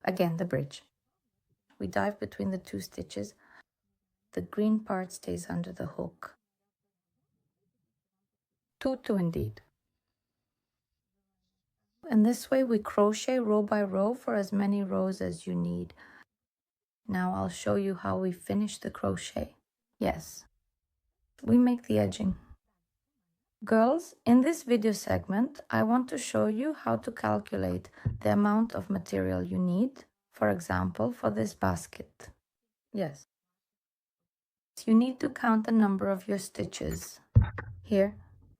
Again, the bridge. We dive between the 2 stitches. The green part stays under the hook. 2, 2 indeed. And this way we crochet row by row for as many rows as you need. Now I'll show you how we finish the crochet. Yes, we make the edging. Girls, in this video segment, I want to show you how to calculate the amount of material you need, for example, for this basket. Yes. You need to count the number of your stitches. Here,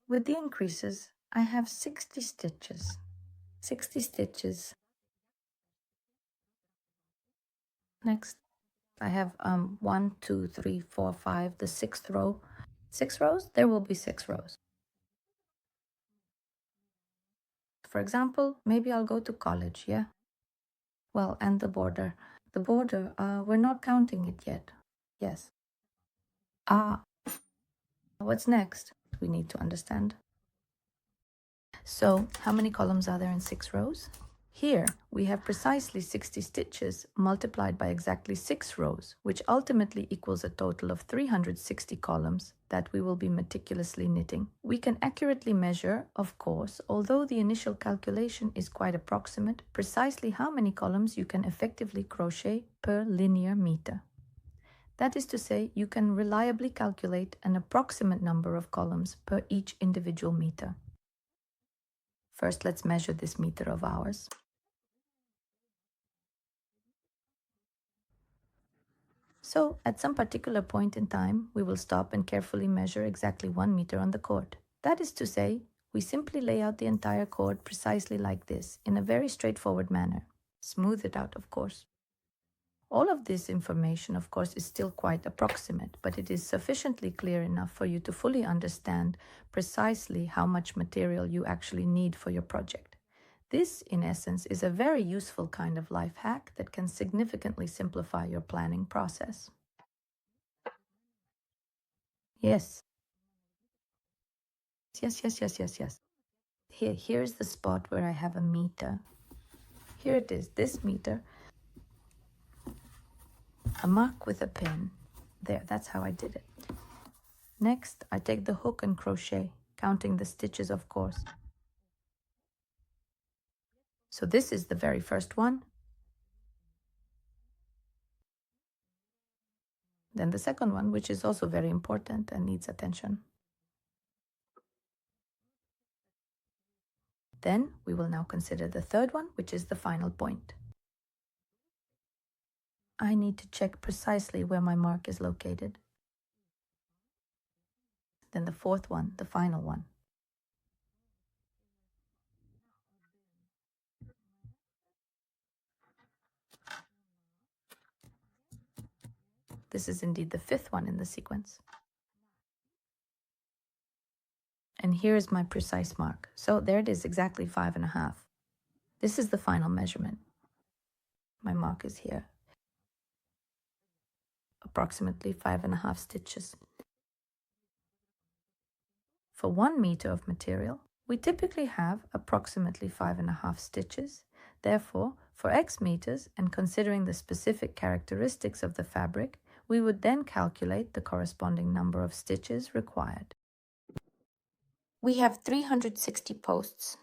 with the increases, I have 60 stitches. 60 stitches. Next, I have 1, 2, 3, 4, 5, the 6th row. 6 rows? There will be 6 rows. For example, maybe I'll go to college, yeah? Well, and the border. The border, we're not counting it yet. Yes. What's next? We need to understand. So, how many columns are there in 6 rows? Here, we have precisely 60 stitches multiplied by exactly 6 rows, which ultimately equals a total of 360 columns that we will be meticulously knitting. We can accurately measure, of course, although the initial calculation is quite approximate, precisely how many columns you can effectively crochet per linear meter. That is to say, you can reliably calculate an approximate number of columns per each individual meter. First, let's measure this meter of ours. So, at some particular point in time, we will stop and carefully measure exactly 1 meter on the cord. That is to say, we simply lay out the entire cord precisely like this, in a very straightforward manner. Smooth it out, of course. All of this information, of course, is still quite approximate, but it is sufficiently clear enough for you to fully understand precisely how much material you actually need for your project. This, in essence, is a very useful kind of life hack that can significantly simplify your planning process. Yes. Yes. Here's the spot where I have a meter. Here it is, this meter. A mark with a pin. There, that's how I did it. Next, I take the hook and crochet, counting the stitches, of course. So this is the very first one. Then the second one, which is also very important and needs attention. Then we will now consider the third one, which is the final point. I need to check precisely where my mark is located. Then the fourth one, the final one. This is indeed the fifth one in the sequence. And here is my precise mark. So there it is, exactly 5.5. This is the final measurement. My mark is here. Approximately 5.5 stitches. For 1 meter of material, we typically have approximately 5.5 stitches. Therefore, for X meters, and considering the specific characteristics of the fabric, we would then calculate the corresponding number of stitches required. We have 360 posts.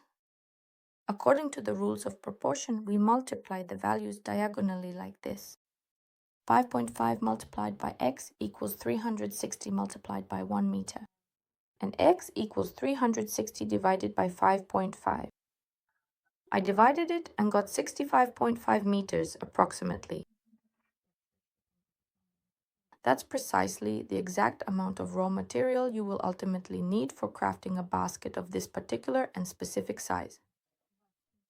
According to the rules of proportion, we multiply the values diagonally like this. 5.5 multiplied by x equals 360 multiplied by 1 meter. And x equals 360 divided by 5.5. I divided it and got 65.5 meters approximately. That's precisely the exact amount of raw material you will ultimately need for crafting a basket of this particular and specific size.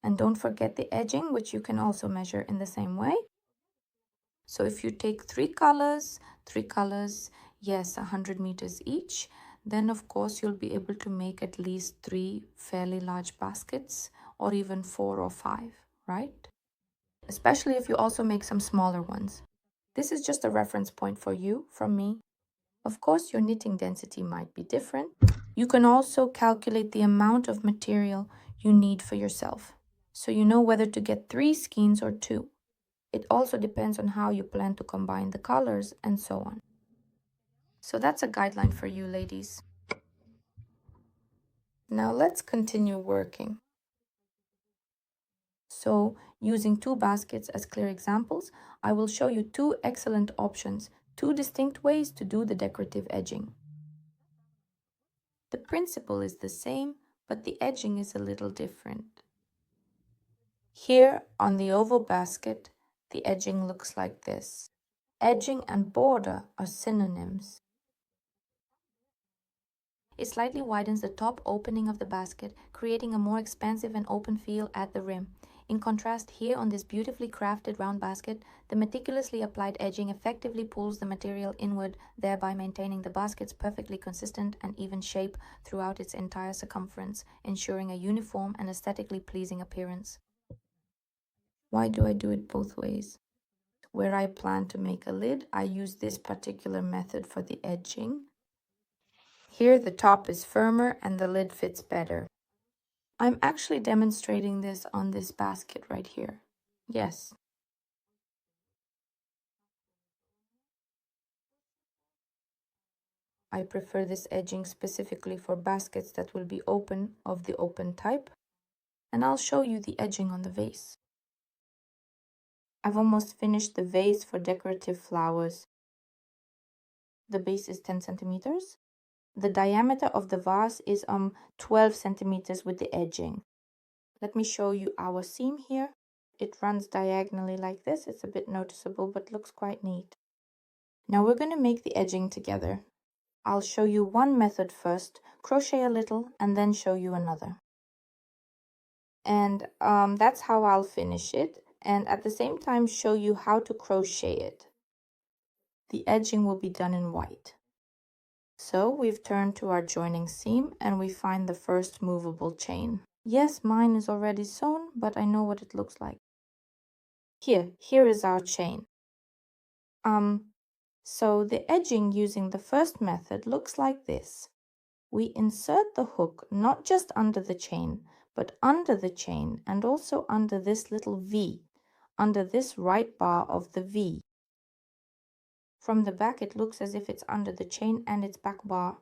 And don't forget the edging, which you can also measure in the same way. So if you take three colors, yes, 100 meters each, then of course you'll be able to make at least 3 fairly large baskets, or even 4 or 5, right? Especially if you also make some smaller ones. This is just a reference point for you from me. Of course, your knitting density might be different. You can also calculate the amount of material you need for yourself, so you know whether to get 3 skeins or 2. It also depends on how you plan to combine the colors and so on. So that's a guideline for you, ladies. Now let's continue working. So, using 2 baskets as clear examples, I will show you 2 excellent options, 2 distinct ways to do the decorative edging. The principle is the same, but the edging is a little different. Here on the oval basket, the edging looks like this. Edging and border are synonyms. It slightly widens the top opening of the basket, creating a more expansive and open feel at the rim. In contrast, here on this beautifully crafted round basket, the meticulously applied edging effectively pulls the material inward, thereby maintaining the basket's perfectly consistent and even shape throughout its entire circumference, ensuring a uniform and aesthetically pleasing appearance. Why do I do it both ways? Where I plan to make a lid, I use this particular method for the edging. Here the top is firmer and the lid fits better. I'm actually demonstrating this on this basket right here. Yes. I prefer this edging specifically for baskets that will be open, of the open type, and I'll show you the edging on the vase. I've almost finished the vase for decorative flowers. The base is 10 centimeters. The diameter of the vase is 12 centimeters with the edging. Let me show you our seam here. It runs diagonally like this. It's a bit noticeable, but looks quite neat. Now we're going to make the edging together. I'll show you one method first, crochet a little, and then show you another. And that's how I'll finish it, and at the same time show you how to crochet it. The edging will be done in white. So we've turned to our joining seam and we find the first movable chain. Yes, mine is already sewn, but I know what it looks like. Here is our chain. So the edging using the first method looks like this. We insert the hook not just under the chain, but under the chain and also under this little V, under this right bar of the V. From the back, it looks as if it's under the chain and its back bar.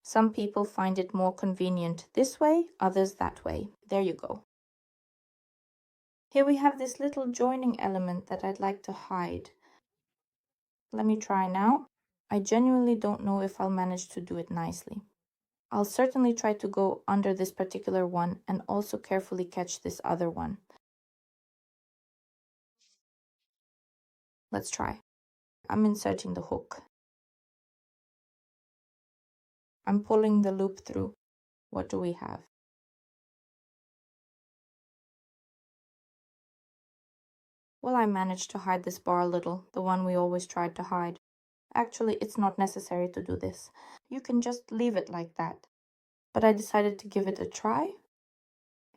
Some people find it more convenient this way, others that way. There you go. Here we have this little joining element that I'd like to hide. Let me try now. I genuinely don't know if I'll manage to do it nicely. I'll certainly try to go under this particular one and also carefully catch this other one. Let's try. I'm inserting the hook. I'm pulling the loop through. What do we have? Well, I managed to hide this bar a little, the one we always tried to hide. Actually, it's not necessary to do this. You can just leave it like that. But I decided to give it a try,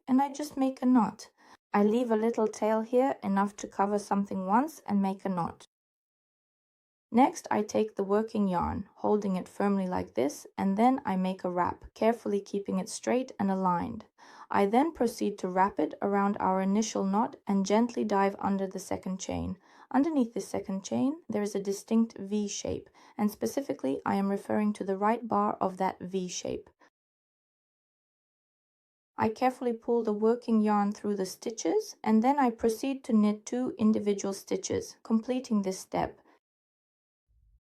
and I just make a knot. I leave a little tail here, enough to cover something once, and make a knot. Next, I take the working yarn, holding it firmly like this, and then I make a wrap, carefully keeping it straight and aligned. I then proceed to wrap it around our initial knot and gently dive under the second chain. Underneath this second chain, there is a distinct V shape, and specifically I am referring to the right bar of that V shape. I carefully pull the working yarn through the stitches, and then I proceed to knit 2 individual stitches, completing this step.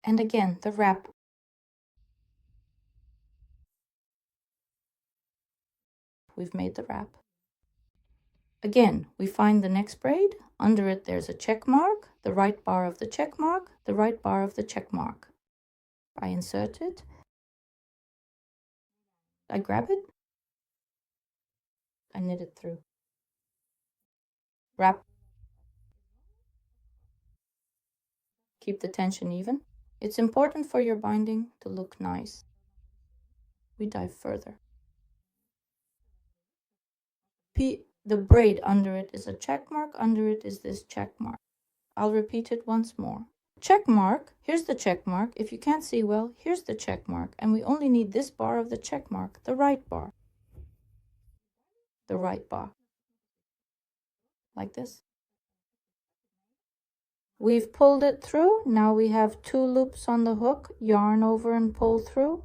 And again, the wrap. We've made the wrap. Again, we find the next braid. Under it, there's a check mark, the right bar of the check mark, the right bar of the check mark. I insert it. I grab it. I knit it through. Wrap. Keep the tension even. It's important for your binding to look nice. We dive further. The braid under it is a check mark, under it is this check mark. I'll repeat it once more. Check mark, here's the check mark. If you can't see well, here's the check mark. And we only need this bar of the check mark, the right bar. The right bar. Like this. We've pulled it through. Now we have 2 loops on the hook, yarn over and pull through.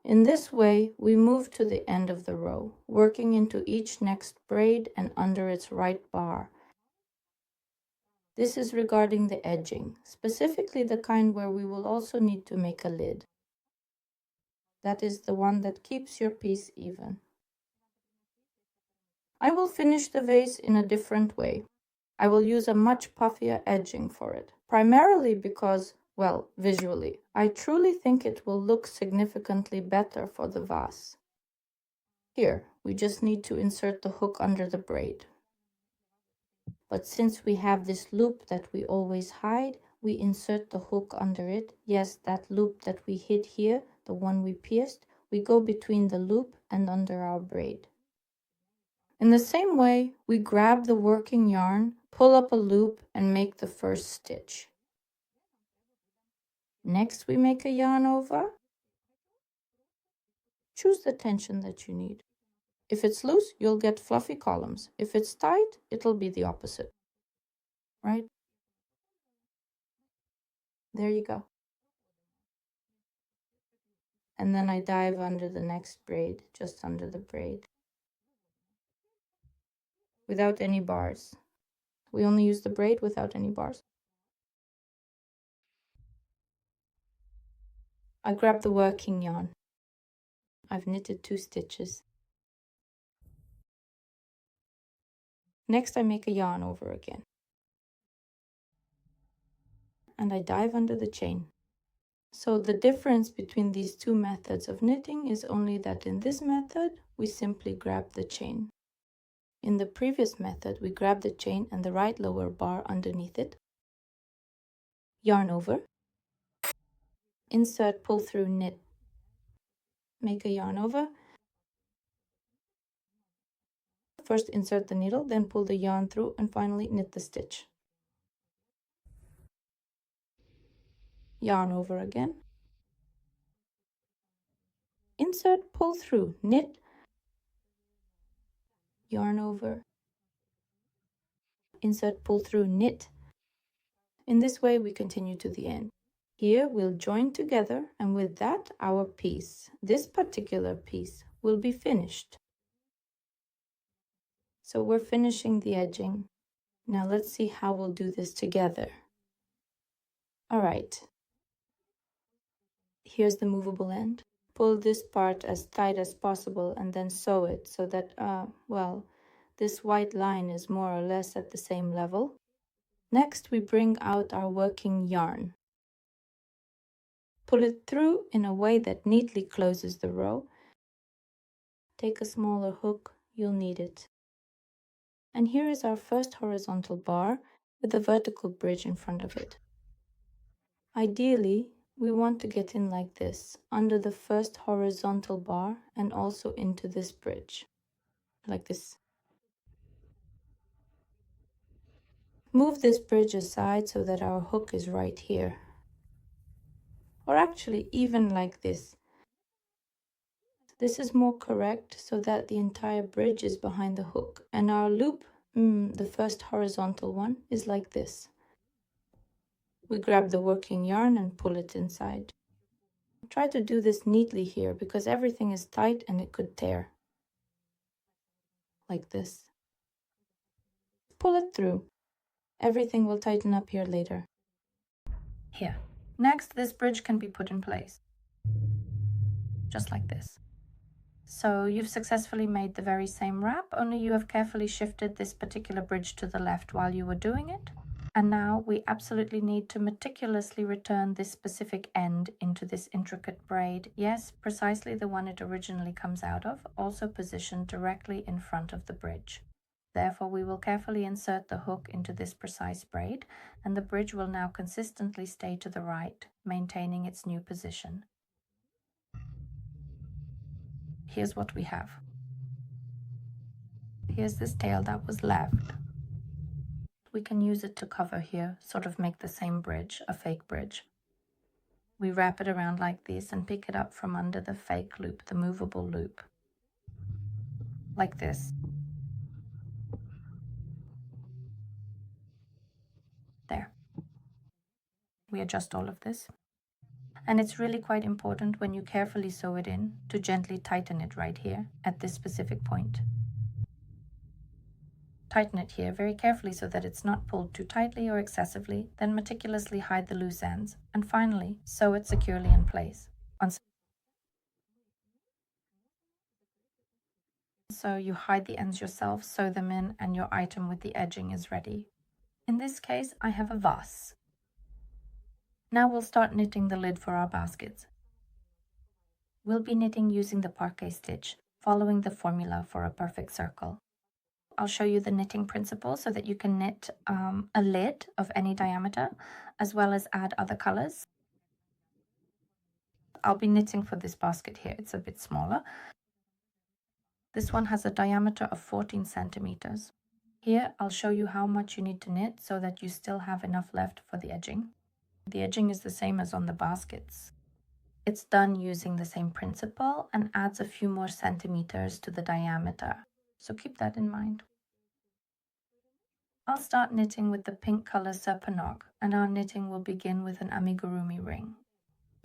In this way, we move to the end of the row, working into each next braid and under its right bar. This is regarding the edging, specifically the kind where we will also need to make a lid. That is the one that keeps your piece even. I will finish the vase in a different way. I will use a much puffier edging for it, primarily because, well, visually, I truly think it will look significantly better for the vase. Here, we just need to insert the hook under the braid. But since we have this loop that we always hide, we insert the hook under it. Yes, that loop that we hid here, the one we pierced, we go between the loop and under our braid. In the same way, we grab the working yarn, pull up a loop, and make the first stitch. Next, we make a yarn over. Choose the tension that you need. If it's loose, you'll get fluffy columns. If it's tight, it'll be the opposite. Right? There you go. And then I dive under the next braid, just under the braid. Without any bars. We only use the braid without any bars. I grab the working yarn. I've knitted 2 stitches. Next, I make a yarn over again. And I dive under the chain. So the difference between these 2 methods of knitting is only that in this method, we simply grab the chain. In the previous method, we grab the chain and the right lower bar underneath it. Yarn over. Insert, pull through, knit. Make a yarn over. First insert the needle, then pull the yarn through, and finally knit the stitch. Yarn over again. Insert, pull through, knit, yarn over, insert, pull through, knit. In this way we continue to the end. Here we'll join together, and with that our piece, this particular piece, will be finished. So we're finishing the edging. Now let's see how we'll do this together. All right, here's the movable end. Pull this part as tight as possible and then sew it so that, this white line is more or less at the same level. Next, we bring out our working yarn. Pull it through in a way that neatly closes the row. Take a smaller hook, you'll need it. And here is our first horizontal bar with a vertical bridge in front of it. Ideally, we want to get in like this, under the first horizontal bar and also into this bridge, like this. Move this bridge aside so that our hook is right here. Or actually, even like this. This is more correct so that the entire bridge is behind the hook. And our loop, the first horizontal one, is like this. We grab the working yarn and pull it inside. Try to do this neatly here because everything is tight and it could tear. Like this. Pull it through. Everything will tighten up here later. Here. Next, this bridge can be put in place. Just like this. So you've successfully made the very same wrap, only you have carefully shifted this particular bridge to the left while you were doing it. And now we absolutely need to meticulously return this specific end into this intricate braid. Yes, precisely the one it originally comes out of, also positioned directly in front of the bridge. Therefore, we will carefully insert the hook into this precise braid, and the bridge will now consistently stay to the right, maintaining its new position. Here's what we have. Here's this tail that was left. We can use it to cover here, sort of make the same bridge, a fake bridge. We wrap it around like this and pick it up from under the fake loop, the movable loop. Like this. There. We adjust all of this. And it's really quite important when you carefully sew it in to gently tighten it right here at this specific point. Tighten it here very carefully so that it's not pulled too tightly or excessively, then meticulously hide the loose ends, and finally sew it securely in place. So you hide the ends yourself, sew them in, and your item with the edging is ready. In this case, I have a vase. Now we'll start knitting the lid for our baskets. We'll be knitting using the parquet stitch, following the formula for a perfect circle. I'll show you the knitting principle so that you can knit a lid of any diameter, as well as add other colors. I'll be knitting for this basket here. It's a bit smaller. This one has a diameter of 14 centimeters. Here, I'll show you how much you need to knit so that you still have enough left for the edging. The edging is the same as on the baskets. It's done using the same principle and adds a few more centimeters to the diameter. So keep that in mind. I'll start knitting with the pink color serpinog, and our knitting will begin with an amigurumi ring.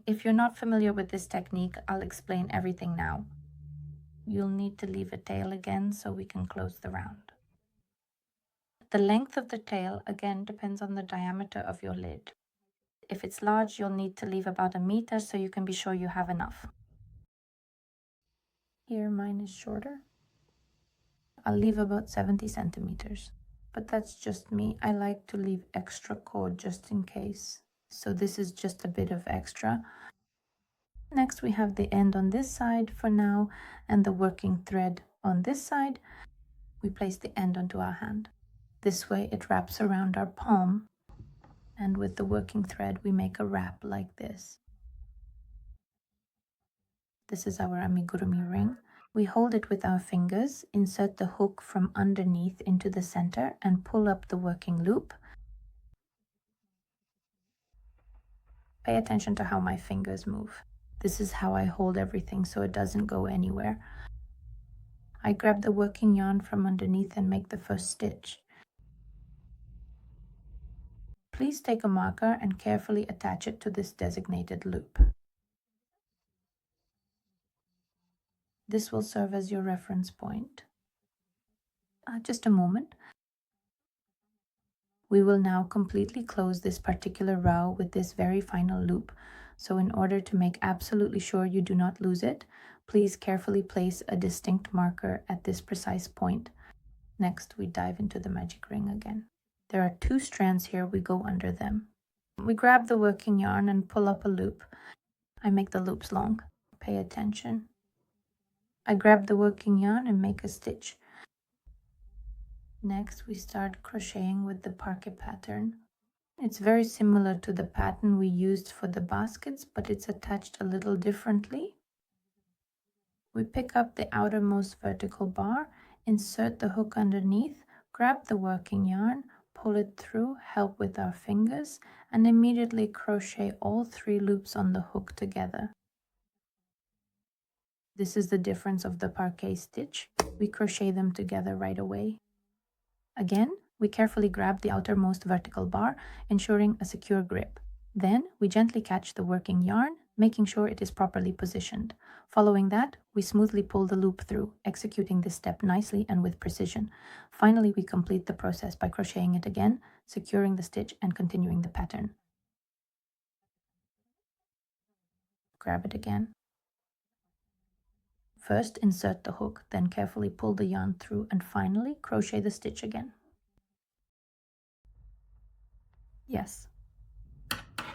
If you're not familiar with this technique, I'll explain everything now. You'll need to leave a tail again so we can close the round. The length of the tail again depends on the diameter of your lid. If it's large, you'll need to leave about 1 meter so you can be sure you have enough. Here mine is shorter. I'll leave about 70 centimeters. But that's just me. I like to leave extra cord just in case. So this is just a bit of extra. Next we have the end on this side for now and the working thread on this side. We place the end onto our hand. This way it wraps around our palm, and with the working thread we make a wrap like this. This is our amigurumi ring. We hold it with our fingers, insert the hook from underneath into the center and pull up the working loop. Pay attention to how my fingers move. This is how I hold everything so it doesn't go anywhere. I grab the working yarn from underneath and make the first stitch. Please take a marker and carefully attach it to this designated loop. This will serve as your reference point. Just a moment. We will now completely close this particular row with this very final loop. So in order to make absolutely sure you do not lose it, please carefully place a distinct marker at this precise point. Next, we dive into the magic ring again. There are 2 strands here, we go under them. We grab the working yarn and pull up a loop. I make the loops long. Pay attention. I grab the working yarn and make a stitch. Next, we start crocheting with the parquet pattern. It's very similar to the pattern we used for the baskets, but it's attached a little differently. We pick up the outermost vertical bar, insert the hook underneath, grab the working yarn, pull it through, help with our fingers, and immediately crochet all 3 loops on the hook together. This is the difference of the parquet stitch. We crochet them together right away. Again, we carefully grab the outermost vertical bar, ensuring a secure grip. Then, we gently catch the working yarn, making sure it is properly positioned. Following that, we smoothly pull the loop through, executing this step nicely and with precision. Finally, we complete the process by crocheting it again, securing the stitch and continuing the pattern. Grab it again. First, insert the hook, then carefully pull the yarn through, and finally, crochet the stitch again. Yes.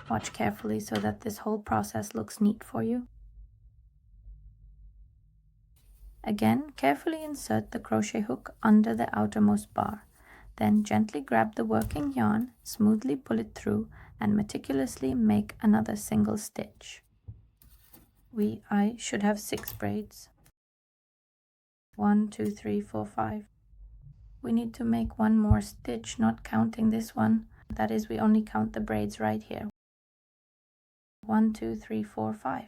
Watch carefully so that this whole process looks neat for you. Again, carefully insert the crochet hook under the outermost bar. Then gently grab the working yarn, smoothly pull it through, and meticulously make another single stitch. I should have 6 braids. 1, 2, 3, 4, 5. We need to make 1 more stitch, not counting this one. That is, we only count the braids right here. 1, 2, 3, 4, 5.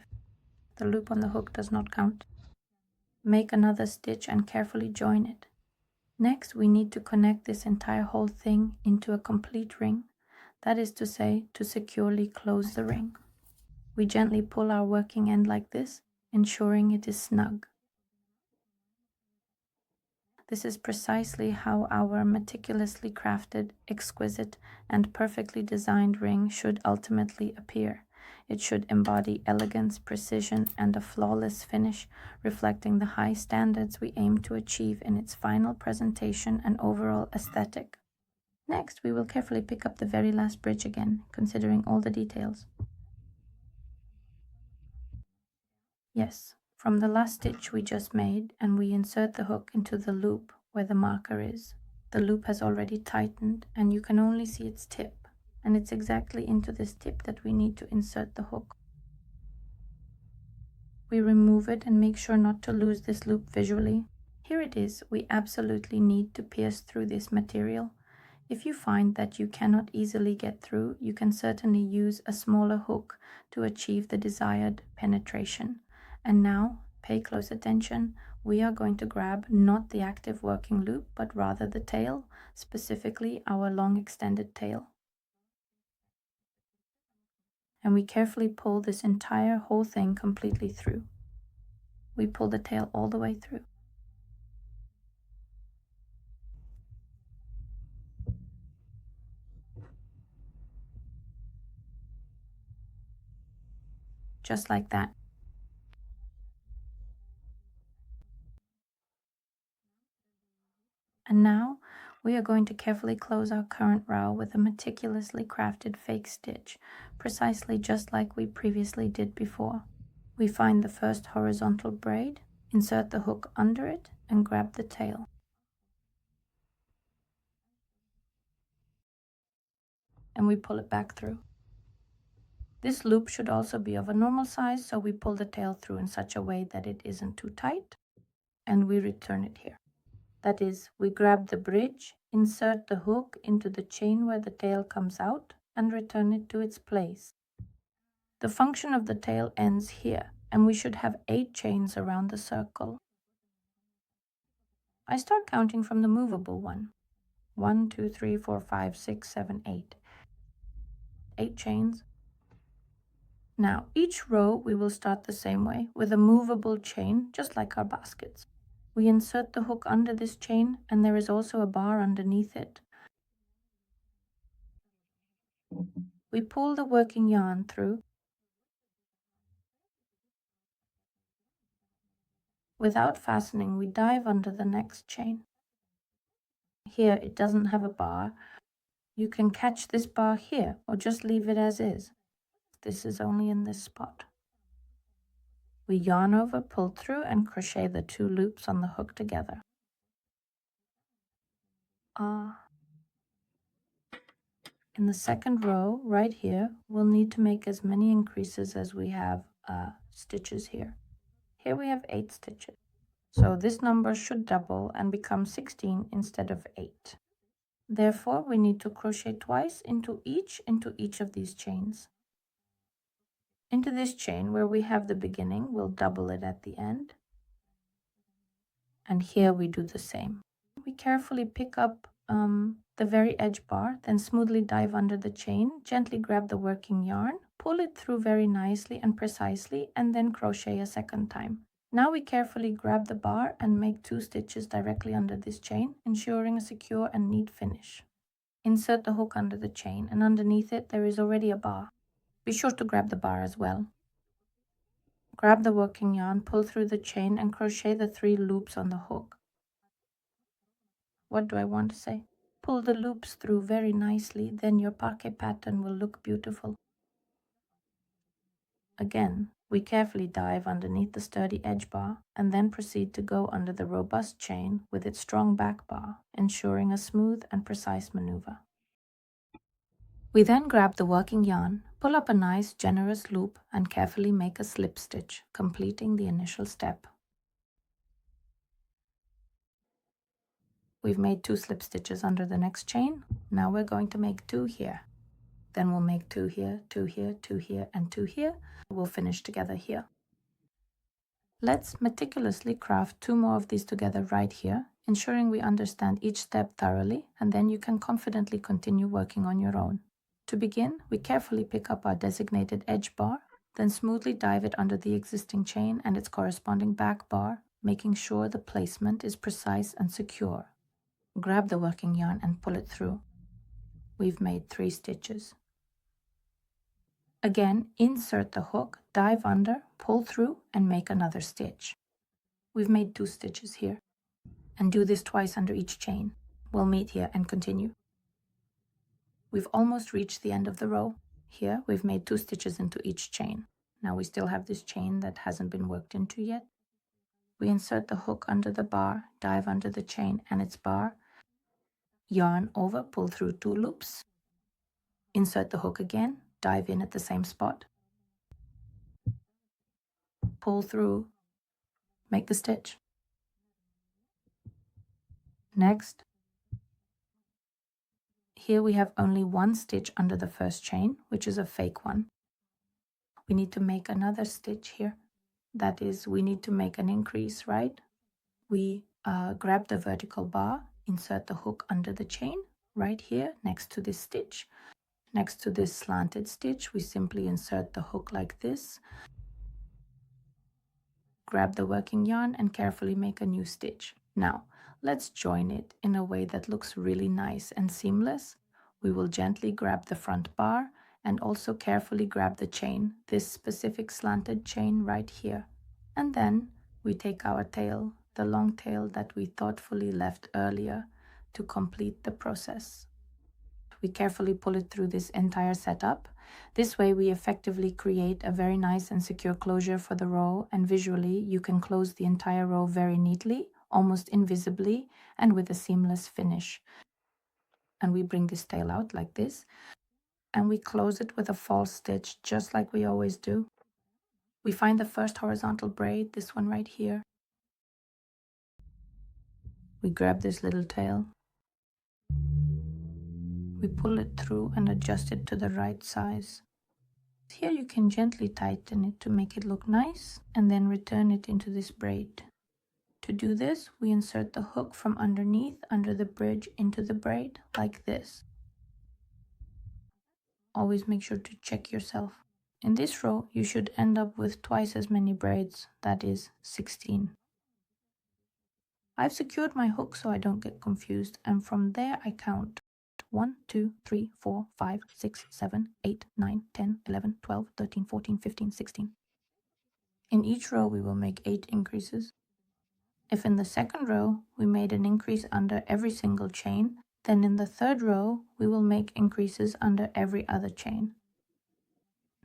The loop on the hook does not count. Make another stitch and carefully join it. Next, we need to connect this entire whole thing into a complete ring. That is to say, to securely close the ring. We gently pull our working end like this, ensuring it is snug. This is precisely how our meticulously crafted, exquisite, and perfectly designed ring should ultimately appear. It should embody elegance, precision, and a flawless finish, reflecting the high standards we aim to achieve in its final presentation and overall aesthetic. Next, we will carefully pick up the very last bridge again, considering all the details. Yes, from the last stitch we just made, and we insert the hook into the loop where the marker is. The loop has already tightened, and you can only see its tip, and it's exactly into this tip that we need to insert the hook. We remove it and make sure not to lose this loop visually. Here it is. We absolutely need to pierce through this material. If you find that you cannot easily get through, you can certainly use a smaller hook to achieve the desired penetration. And now, pay close attention. We are going to grab not the active working loop, but rather the tail, specifically our long extended tail. And we carefully pull this entire whole thing completely through. We pull the tail all the way through. Just like that. And now we are going to carefully close our current row with a meticulously crafted fake stitch, precisely just like we previously did before. We find the first horizontal braid, insert the hook under it, and grab the tail. And we pull it back through. This loop should also be of a normal size, so we pull the tail through in such a way that it isn't too tight. and we return it here. That is, we grab the bridge, insert the hook into the chain where the tail comes out, and return it to its place. The function of the tail ends here, and we should have 8 chains around the circle. I start counting from the movable one. 1, 2, 3, 4, 5, 6, 7, 8. 8 chains. Now, each row we will start the same way, with a movable chain, just like our baskets. We insert the hook under this chain, and there is also a bar underneath it. We pull the working yarn through. Without fastening, we dive under the next chain. Here it doesn't have a bar. You can catch this bar here, or just leave it as is. This is only in this spot. We yarn over, pull through, and crochet the 2 loops on the hook together. In the second row, right here, we'll need to make as many increases as we have stitches here. Here we have 8 stitches. So this number should double and become 16 instead of 8. Therefore, we need to crochet twice into each of these chains. Into this chain where we have the beginning, we'll double it at the end. And here we do the same. We carefully pick up the very edge bar, then smoothly dive under the chain, gently grab the working yarn, pull it through very nicely and precisely, and then crochet a second time. Now we carefully grab the bar and make 2 stitches directly under this chain, ensuring a secure and neat finish. Insert the hook under the chain, and underneath it there is already a bar. Be sure to grab the bar as well. Grab the working yarn, pull through the chain, and crochet the 3 loops on the hook. What do I want to say? Pull the loops through very nicely, then your parquet pattern will look beautiful. Again, we carefully dive underneath the sturdy edge bar and then proceed to go under the robust chain with its strong back bar, ensuring a smooth and precise maneuver. We then grab the working yarn, pull up a nice generous loop, and carefully make a slip stitch, completing the initial step. We've made 2 slip stitches under the next chain. Now we're going to make 2 here. Then we'll make 2 here, 2 here, 2 here, and 2 here. We'll finish together here. Let's meticulously craft 2 more of these together right here, ensuring we understand each step thoroughly, and then you can confidently continue working on your own. To begin, we carefully pick up our designated edge bar, then smoothly dive it under the existing chain and its corresponding back bar, making sure the placement is precise and secure. Grab the working yarn and pull it through. We've made 3 stitches. Again, insert the hook, dive under, pull through, and make another stitch. We've made 2 stitches here. And do this twice under each chain. We'll meet here and continue. We've almost reached the end of the row. Here, we've made 2 stitches into each chain. Now we still have this chain that hasn't been worked into yet. We insert the hook under the bar, dive under the chain and its bar, yarn over, pull through 2 loops, insert the hook again, dive in at the same spot, pull through, make the stitch. Next, here we have only 1 stitch under the first chain, which is a fake one. We need to make another stitch here. That is, we need to make an increase, right? We grab the vertical bar, insert the hook under the chain, right here next to this stitch. Next to this slanted stitch, we simply insert the hook like this. Grab the working yarn and carefully make a new stitch. Now, let's join it in a way that looks really nice and seamless. We will gently grab the front bar and also carefully grab the chain, this specific slanted chain right here. And then we take our tail, the long tail that we thoughtfully left earlier, to complete the process. We carefully pull it through this entire setup. This way we effectively create a very nice and secure closure for the row, and visually you can close the entire row very neatly, almost invisibly, and with a seamless finish. And we bring this tail out like this, and we close it with a false stitch, just like we always do. We find the first horizontal braid, this one right here. We grab this little tail, we pull it through and adjust it to the right size. Here you can gently tighten it to make it look nice and then return it into this braid. To do this, we insert the hook from underneath under the bridge into the braid like this. Always make sure to check yourself. In this row, you should end up with twice as many braids, that is 16. I've secured my hook so I don't get confused, and from there I count 1, 2, 3, 4, 5, 6, 7, 8, 9, 10, 11, 12, 13, 14, 15, 16. In each row we will make 8 increases. If in the second row we made an increase under every single chain, then in the third row we will make increases under every other chain.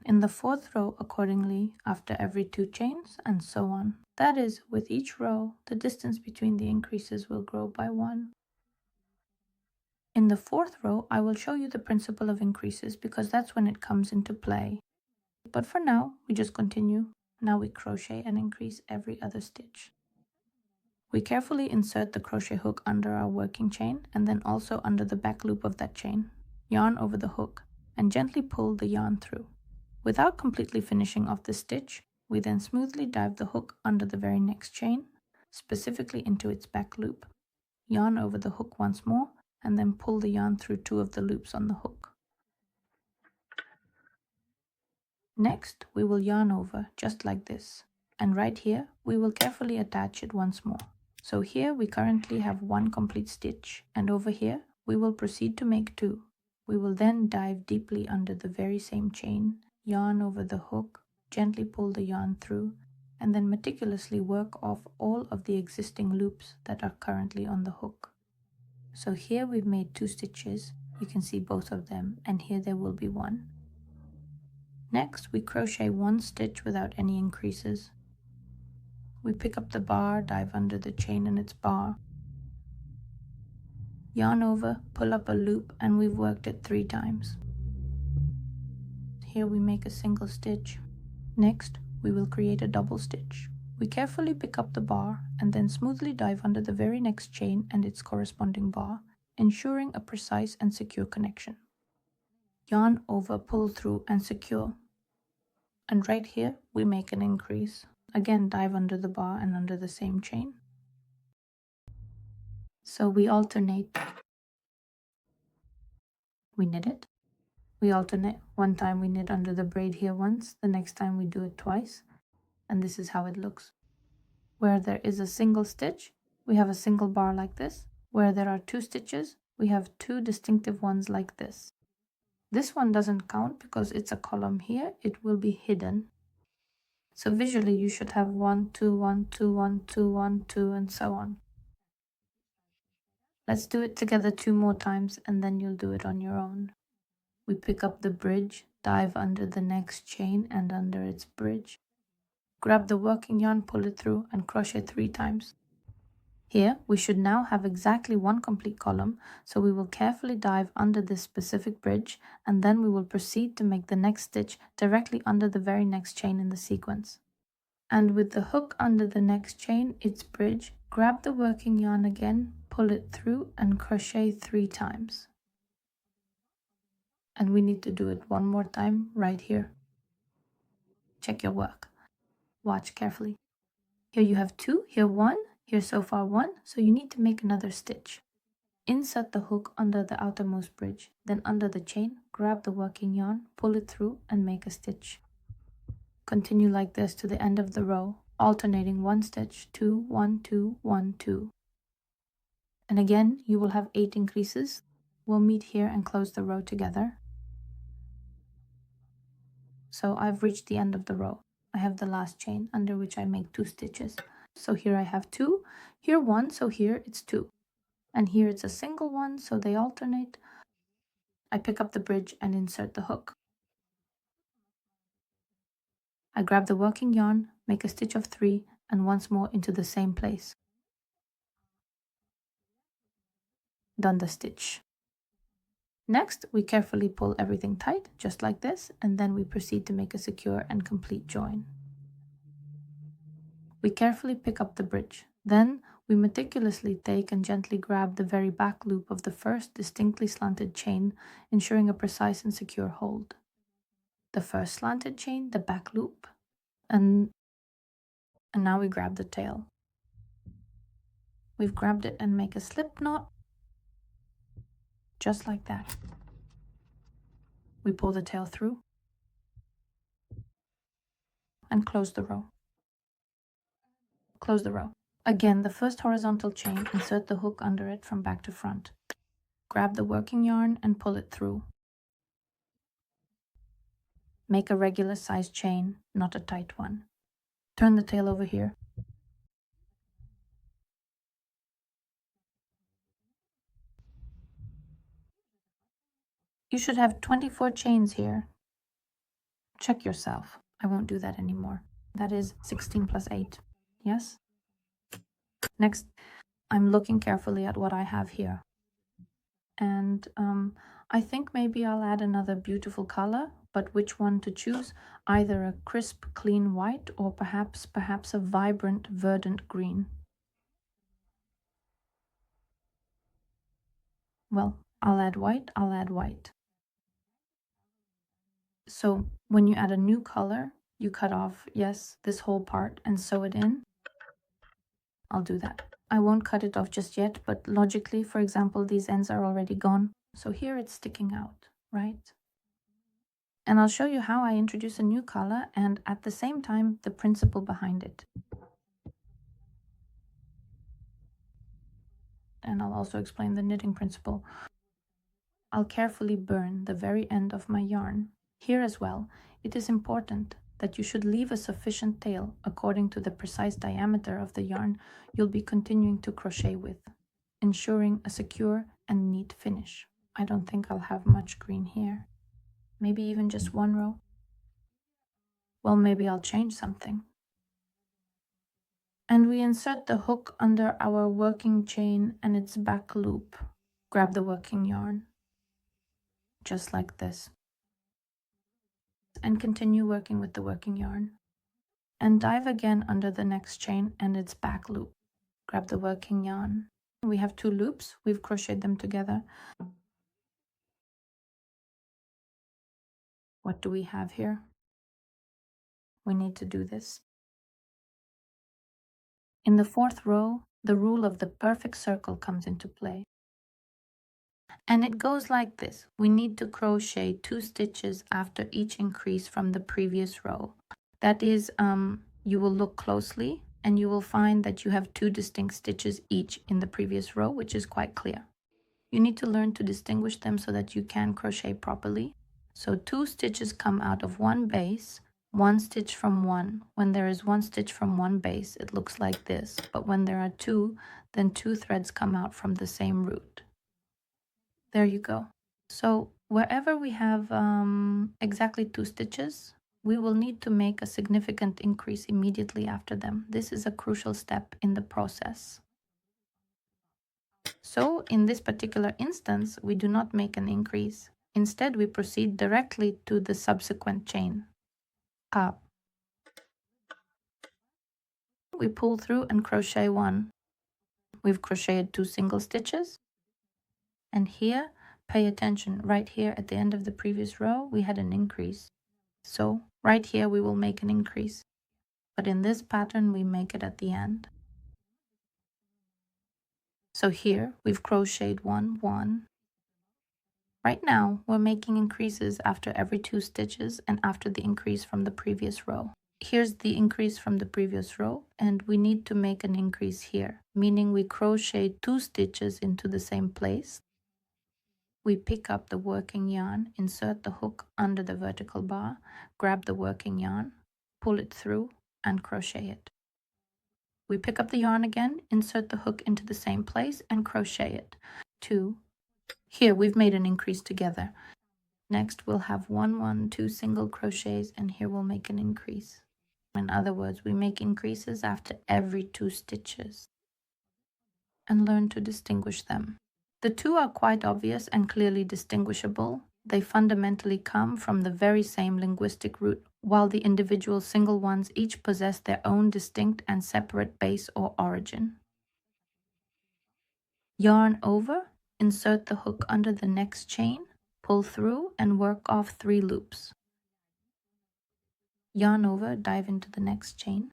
In the fourth row accordingly after every 2 chains, and so on. That is, with each row, the distance between the increases will grow by 1. In the fourth row, I will show you the principle of increases because that's when it comes into play. But for now, we just continue. Now we crochet and increase every other stitch. We carefully insert the crochet hook under our working chain and then also under the back loop of that chain. Yarn over the hook and gently pull the yarn through. Without completely finishing off the stitch, we then smoothly dive the hook under the very next chain, specifically into its back loop. Yarn over the hook once more and then pull the yarn through 2 of the loops on the hook. Next, we will yarn over just like this, and right here we will carefully attach it once more. So here we currently have 1 complete stitch, and over here we will proceed to make 2. We will then dive deeply under the very same chain, yarn over the hook, gently pull the yarn through, and then meticulously work off all of the existing loops that are currently on the hook. So here we've made 2 stitches, you can see both of them, and here there will be 1. Next, we crochet 1 stitch without any increases. We pick up the bar, dive under the chain in its bar, yarn over, pull up a loop, and we've worked it 3 times. Here we make a single stitch. Next, we will create a double stitch. We carefully pick up the bar and then smoothly dive under the very next chain and its corresponding bar, ensuring a precise and secure connection. Yarn over, pull through, and secure. And right here, we make an increase. Again, dive under the bar and under the same chain. So we alternate. We knit it. We alternate. One time we knit under the braid here once, the next time we do it twice. And this is how it looks. Where there is a single stitch, we have a single bar like this. Where there are 2 stitches, we have 2 distinctive ones like this. This one doesn't count because it's a column here. It will be hidden. So visually you should have 1, 2, 1, 2, 1, 2, 1, 2, and so on. Let's do it together 2 more times and then you'll do it on your own. We pick up the bridge, dive under the next chain and under its bridge. Grab the working yarn, pull it through, and crochet 3 times. Here we should now have exactly 1 complete column, so we will carefully dive under this specific bridge and then we will proceed to make the next stitch directly under the very next chain in the sequence. And with the hook under the next chain, its bridge, grab the working yarn again, pull it through and crochet 3 times. And we need to do it 1 more time right here. Check your work. Watch carefully. Here you have 2, here 1, here so far 1, so you need to make another stitch. Insert the hook under the outermost bridge, then under the chain, grab the working yarn, pull it through and make a stitch. Continue like this to the end of the row, alternating 1 stitch, 2, 1, 2, 1, 2. And again, you will have 8 increases. We'll meet here and close the row together. So I've reached the end of the row. I have the last chain under which I make 2 stitches. So here I have 2, here 1, so here it's 2. And here it's a single one, so they alternate. I pick up the bridge and insert the hook. I grab the working yarn, make a stitch of 3, and once more into the same place. Done the stitch. Next, we carefully pull everything tight, just like this, and then we proceed to make a secure and complete join. We carefully pick up the bridge. Then we meticulously take and gently grab the very back loop of the first distinctly slanted chain, ensuring a precise and secure hold. The first slanted chain, the back loop, and now we grab the tail. We've grabbed it and make a slip knot, just like that. We pull the tail through and close the row. Close the row. Again, the first horizontal chain, insert the hook under it from back to front. Grab the working yarn and pull it through. Make a regular size chain, not a tight one. Turn the tail over here. You should have 24 chains here. Check yourself. I won't do that anymore. That is 16 plus 8. Yes? Next, I'm looking carefully at what I have here. And I think maybe I'll add another beautiful color, but which one to choose? Either a crisp, clean white or perhaps a vibrant, verdant green. Well, I'll add white. So when you add a new color, you cut off, yes, this whole part and sew it in. I'll do that. I won't cut it off just yet, but logically, for example, these ends are already gone. So here it's sticking out, right? And I'll show you how I introduce a new color and at the same time, the principle behind it. And I'll also explain the knitting principle. I'll carefully burn the very end of my yarn. Here as well, it is important that you should leave a sufficient tail according to the precise diameter of the yarn you'll be continuing to crochet with, ensuring a secure and neat finish. I don't think I'll have much green here. Maybe even just one row. Well, maybe I'll change something. And we insert the hook under our working chain and its back loop. Grab the working yarn, just like this. And continue working with the working yarn. And dive again under the next chain and its back loop. Grab the working yarn. We have 2 loops, we've crocheted them together. What do we have here? We need to do this. In the 4th row, the rule of the perfect circle comes into play. And it goes like this. We need to crochet 2 stitches after each increase from the previous row. That is, you will look closely and you will find that you have 2 distinct stitches each in the previous row, which is quite clear. You need to learn to distinguish them so that you can crochet properly. So 2 stitches come out of one base, 1 stitch from one. When there is 1 stitch from one base, it looks like this. But when there are 2, then 2 threads come out from the same root. There you go. So wherever we have exactly 2 stitches, we will need to make a significant increase immediately after them. This is a crucial step in the process. So in this particular instance, we do not make an increase. Instead, we proceed directly to the subsequent chain. Up. We pull through and crochet 1. We've crocheted 2 single stitches. And here, pay attention, right here at the end of the previous row, we had an increase. So right here, we will make an increase. But in this pattern, we make it at the end. So here, we've crocheted 1, 1. Right now, we're making increases after every 2 stitches and after the increase from the previous row. Here's the increase from the previous row, and we need to make an increase here, meaning we crochet 2 stitches into the same place. We pick up the working yarn, insert the hook under the vertical bar, grab the working yarn, pull it through, and crochet it. We pick up the yarn again, insert the hook into the same place, and crochet it. 2. Here we've made an increase together. Next we'll have 1, 1, 2 single crochets, and here we'll make an increase. In other words, we make increases after every 2 stitches and learn to distinguish them. The 2 are quite obvious and clearly distinguishable. They fundamentally come from the very same linguistic root, while the individual single ones each possess their own distinct and separate base or origin. Yarn over, insert the hook under the next chain, pull through and work off 3 loops. Yarn over, dive into the next chain,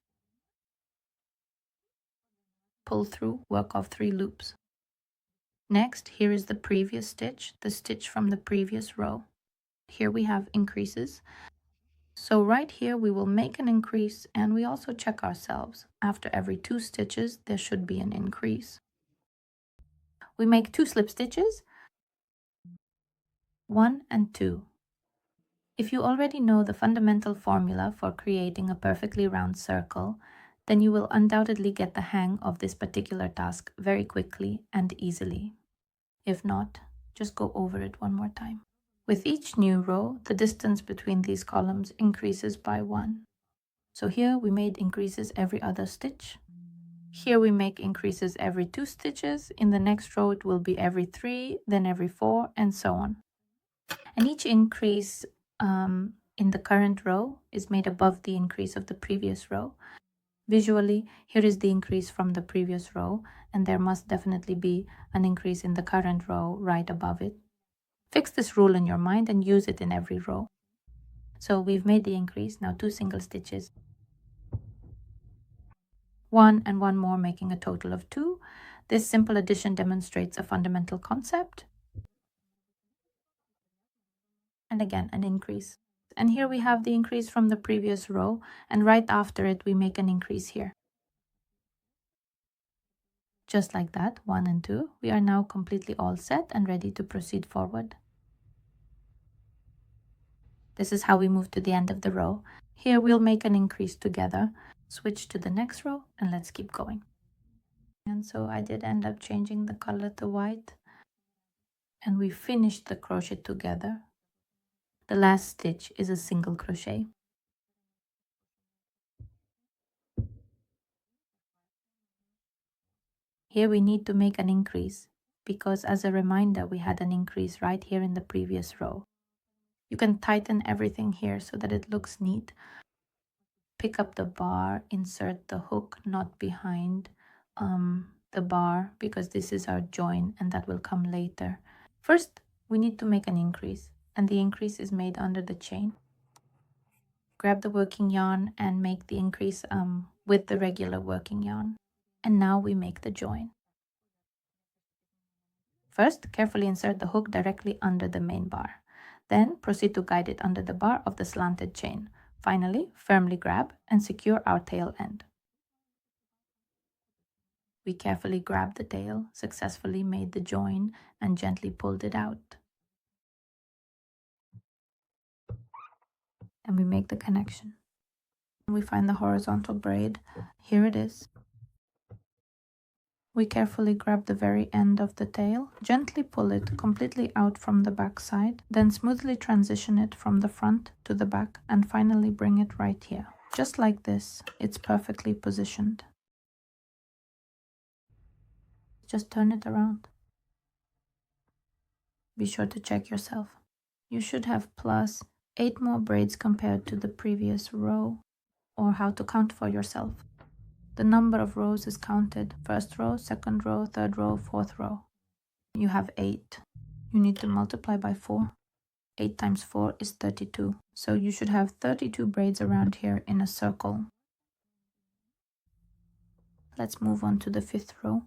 pull through, work off 3 loops. Next, here is the previous stitch, the stitch from the previous row. Here we have increases. So right here we will make an increase, and we also check ourselves. After every 2 stitches, there should be an increase. We make 2 slip stitches, 1 and 2. If you already know the fundamental formula for creating a perfectly round circle, then you will undoubtedly get the hang of this particular task very quickly and easily. If not, just go over it one more time. With each new row, the distance between these columns increases by 1. So here we made increases every other stitch. Here we make increases every 2 stitches. In the next row it will be every 3, then every 4, and so on. And each increase in the current row is made above the increase of the previous row. Visually, here is the increase from the previous row, and there must definitely be an increase in the current row right above it. Fix this rule in your mind and use it in every row. So we've made the increase, now 2 single stitches. 1 and 1 more, making a total of 2. This simple addition demonstrates a fundamental concept. And again, an increase. And here we have the increase from the previous row, and right after it we make an increase here. Just like that, 1 and 2. We are now completely all set and ready to proceed forward. This is how we move to the end of the row. Here we'll make an increase together, switch to the next row, and let's keep going. And so I did end up changing the color to white, and we finished the crochet together. The last stitch is a single crochet. Here we need to make an increase, because as a reminder we had an increase right here in the previous row. You can tighten everything here so that it looks neat. Pick up the bar, insert the hook not behind the bar, because this is our join and that will come later. First we need to make an increase, and the increase is made under the chain. Grab the working yarn and make the increase with the regular working yarn. And now we make the join. First, carefully insert the hook directly under the main bar. Then proceed to guide it under the bar of the slanted chain. Finally, firmly grab and secure our tail end. We carefully grabbed the tail, successfully made the join, and gently pulled it out. And we make the connection. We find the horizontal braid. Here it is. We carefully grab the very end of the tail, gently pull it completely out from the back side, then smoothly transition it from the front to the back, and finally bring it right here. Just like this, it's perfectly positioned. Just turn it around. Be sure to check yourself. You should have plus 8 more braids compared to the previous row, or how to count for yourself. The number of rows is counted. First row, second row, third row, fourth row. You have 8. You need to multiply by 4. 8 times 4 is 32. So you should have 32 braids around here in a circle. Let's move on to the 5th row.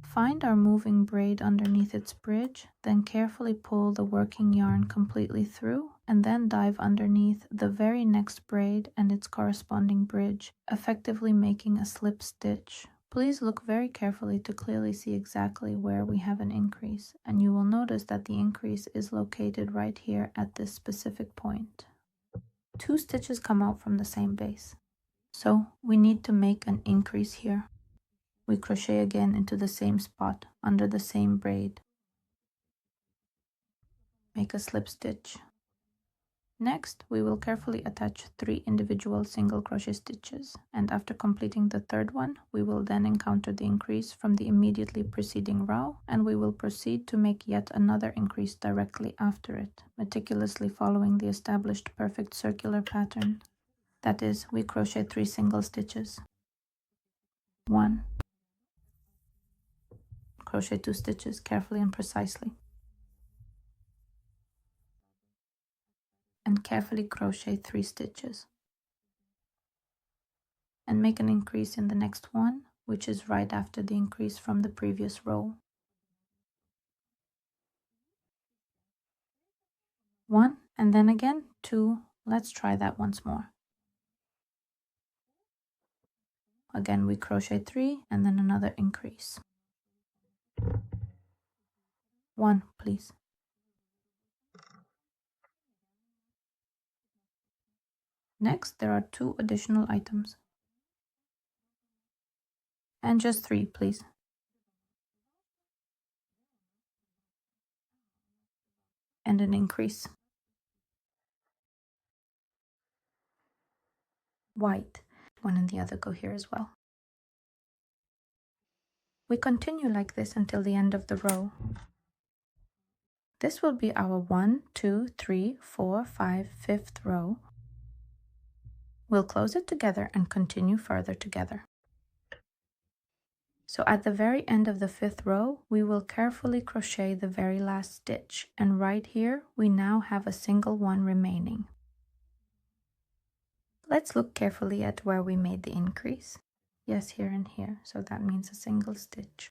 Find our moving braid underneath its bridge, then carefully pull the working yarn completely through, and then dive underneath the very next braid and its corresponding bridge, effectively making a slip stitch. Please look very carefully to clearly see exactly where we have an increase, and you will notice that the increase is located right here at this specific point. 2 stitches come out from the same base, so we need to make an increase here. We crochet again into the same spot under the same braid. Make a slip stitch. Next, we will carefully attach 3 individual single crochet stitches, and after completing the third one, we will then encounter the increase from the immediately preceding row, and we will proceed to make yet another increase directly after it, meticulously following the established perfect circular pattern. That is, we crochet 3 single stitches. 1. Crochet 2 stitches carefully and precisely. And carefully crochet 3 stitches. And make an increase in the next one, which is right after the increase from the previous row. 1 and then again 2. Let's try that once more. Again we crochet 3 and then another increase. 1, please. Next there are 2 additional items. And just 3, please. And an increase. White. One and the other go here as well. We continue like this until the end of the row. This will be our 1, 2, 3, 4, 5, 5th row. We'll close it together and continue further together. So at the very end of the 5th row, we will carefully crochet the very last stitch, and right here we now have a single one remaining. Let's look carefully at where we made the increase. Yes, here and here, so that means a single stitch.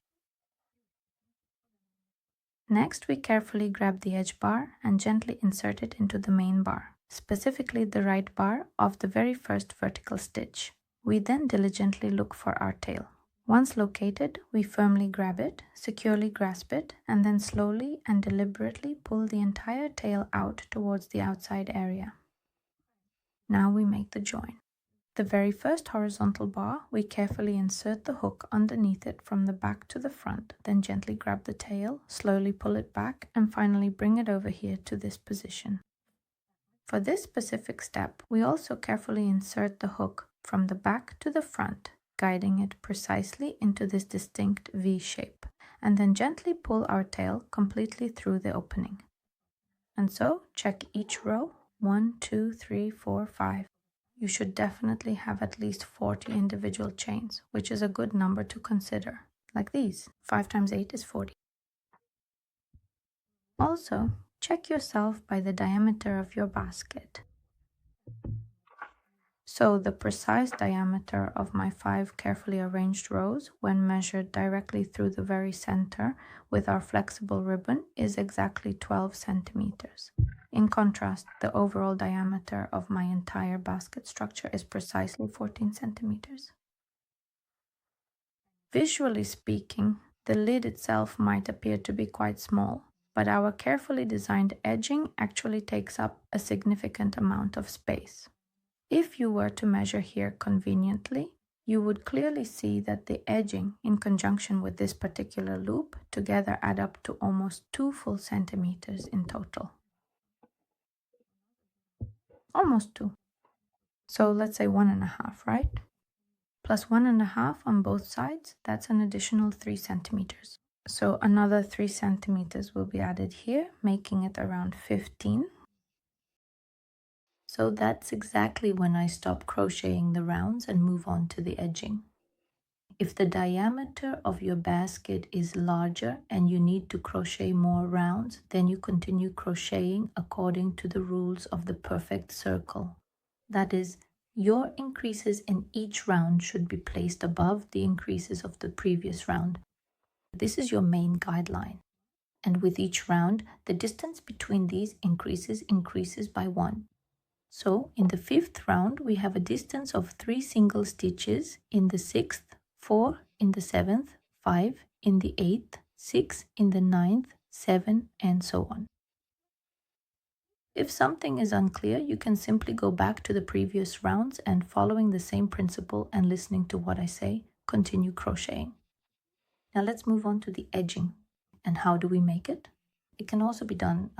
Next, we carefully grab the edge bar and gently insert it into the main bar, specifically the right bar of the very first vertical stitch. We then diligently look for our tail. Once located, we firmly grab it, securely grasp it, and then slowly and deliberately pull the entire tail out towards the outside area. Now we make the join. The very first horizontal bar, we carefully insert the hook underneath it from the back to the front, then gently grab the tail, slowly pull it back, and finally bring it over here to this position. For this specific step, we also carefully insert the hook from the back to the front, guiding it precisely into this distinct V shape, and then gently pull our tail completely through the opening. And so, check each row, 1, 2, 3, 4, 5. You should definitely have at least 40 individual chains, which is a good number to consider, like these. 5 times 8 is 40. Also, check yourself by the diameter of your basket. So the precise diameter of my 5 carefully arranged rows, when measured directly through the very center with our flexible ribbon, is exactly 12 centimeters. In contrast, the overall diameter of my entire basket structure is precisely 14 centimeters. Visually speaking, the lid itself might appear to be quite small, but our carefully designed edging actually takes up a significant amount of space. If you were to measure here conveniently, you would clearly see that the edging, in conjunction with this particular loop, together add up to almost 2 full centimeters in total. Almost 2. So let's say 1.5, right? Plus 1.5 on both sides, that's an additional 3 centimeters. So another 3 centimeters will be added here, making it around 15. So that's exactly when I stop crocheting the rounds and move on to the edging. If the diameter of your basket is larger and you need to crochet more rounds, then you continue crocheting according to the rules of the perfect circle. That is, your increases in each round should be placed above the increases of the previous round. This is your main guideline. And with each round, the distance between these increases by 1. So in the 5th round, we have a distance of 3 single stitches in the 6th, 4 in the 7th, 5 in the 8th, 6 in the 9th, 7, and so on. If something is unclear, you can simply go back to the previous rounds and, following the same principle and listening to what I say, continue crocheting. Now let's move on to the edging. And how do we make it? It can also be done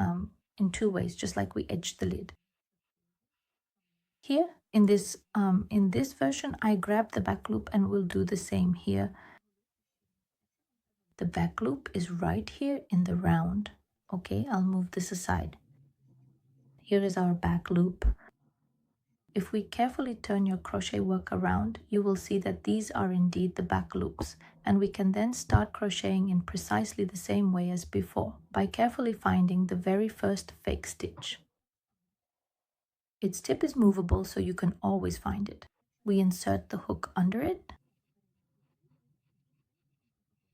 in 2 ways, just like we edged the lid. Here in this version, I grab the back loop and we'll do the same here. The back loop is right here in the round. Okay, I'll move this aside. Here is our back loop. If we carefully turn your crochet work around, you will see that these are indeed the back loops, and we can then start crocheting in precisely the same way as before by carefully finding the very first fake stitch. Its tip is movable, so you can always find it. We insert the hook under it.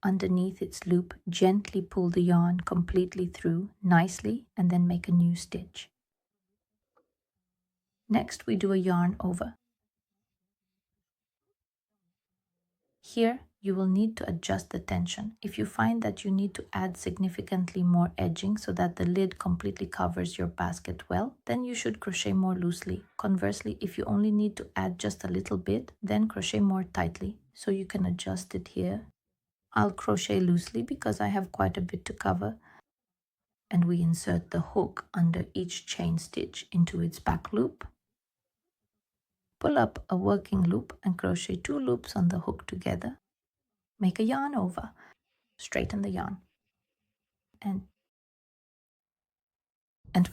Underneath its loop, gently pull the yarn completely through nicely and then make a new stitch. Next, we do a yarn over. Here, you will need to adjust the tension. If you find that you need to add significantly more edging so that the lid completely covers your basket well, then you should crochet more loosely. Conversely, if you only need to add just a little bit, then crochet more tightly. So you can adjust it here. I'll crochet loosely because I have quite a bit to cover. And we insert the hook under each chain stitch into its back loop. Pull up a working loop and crochet 2 loops on the hook together. Make a yarn over, straighten the yarn, and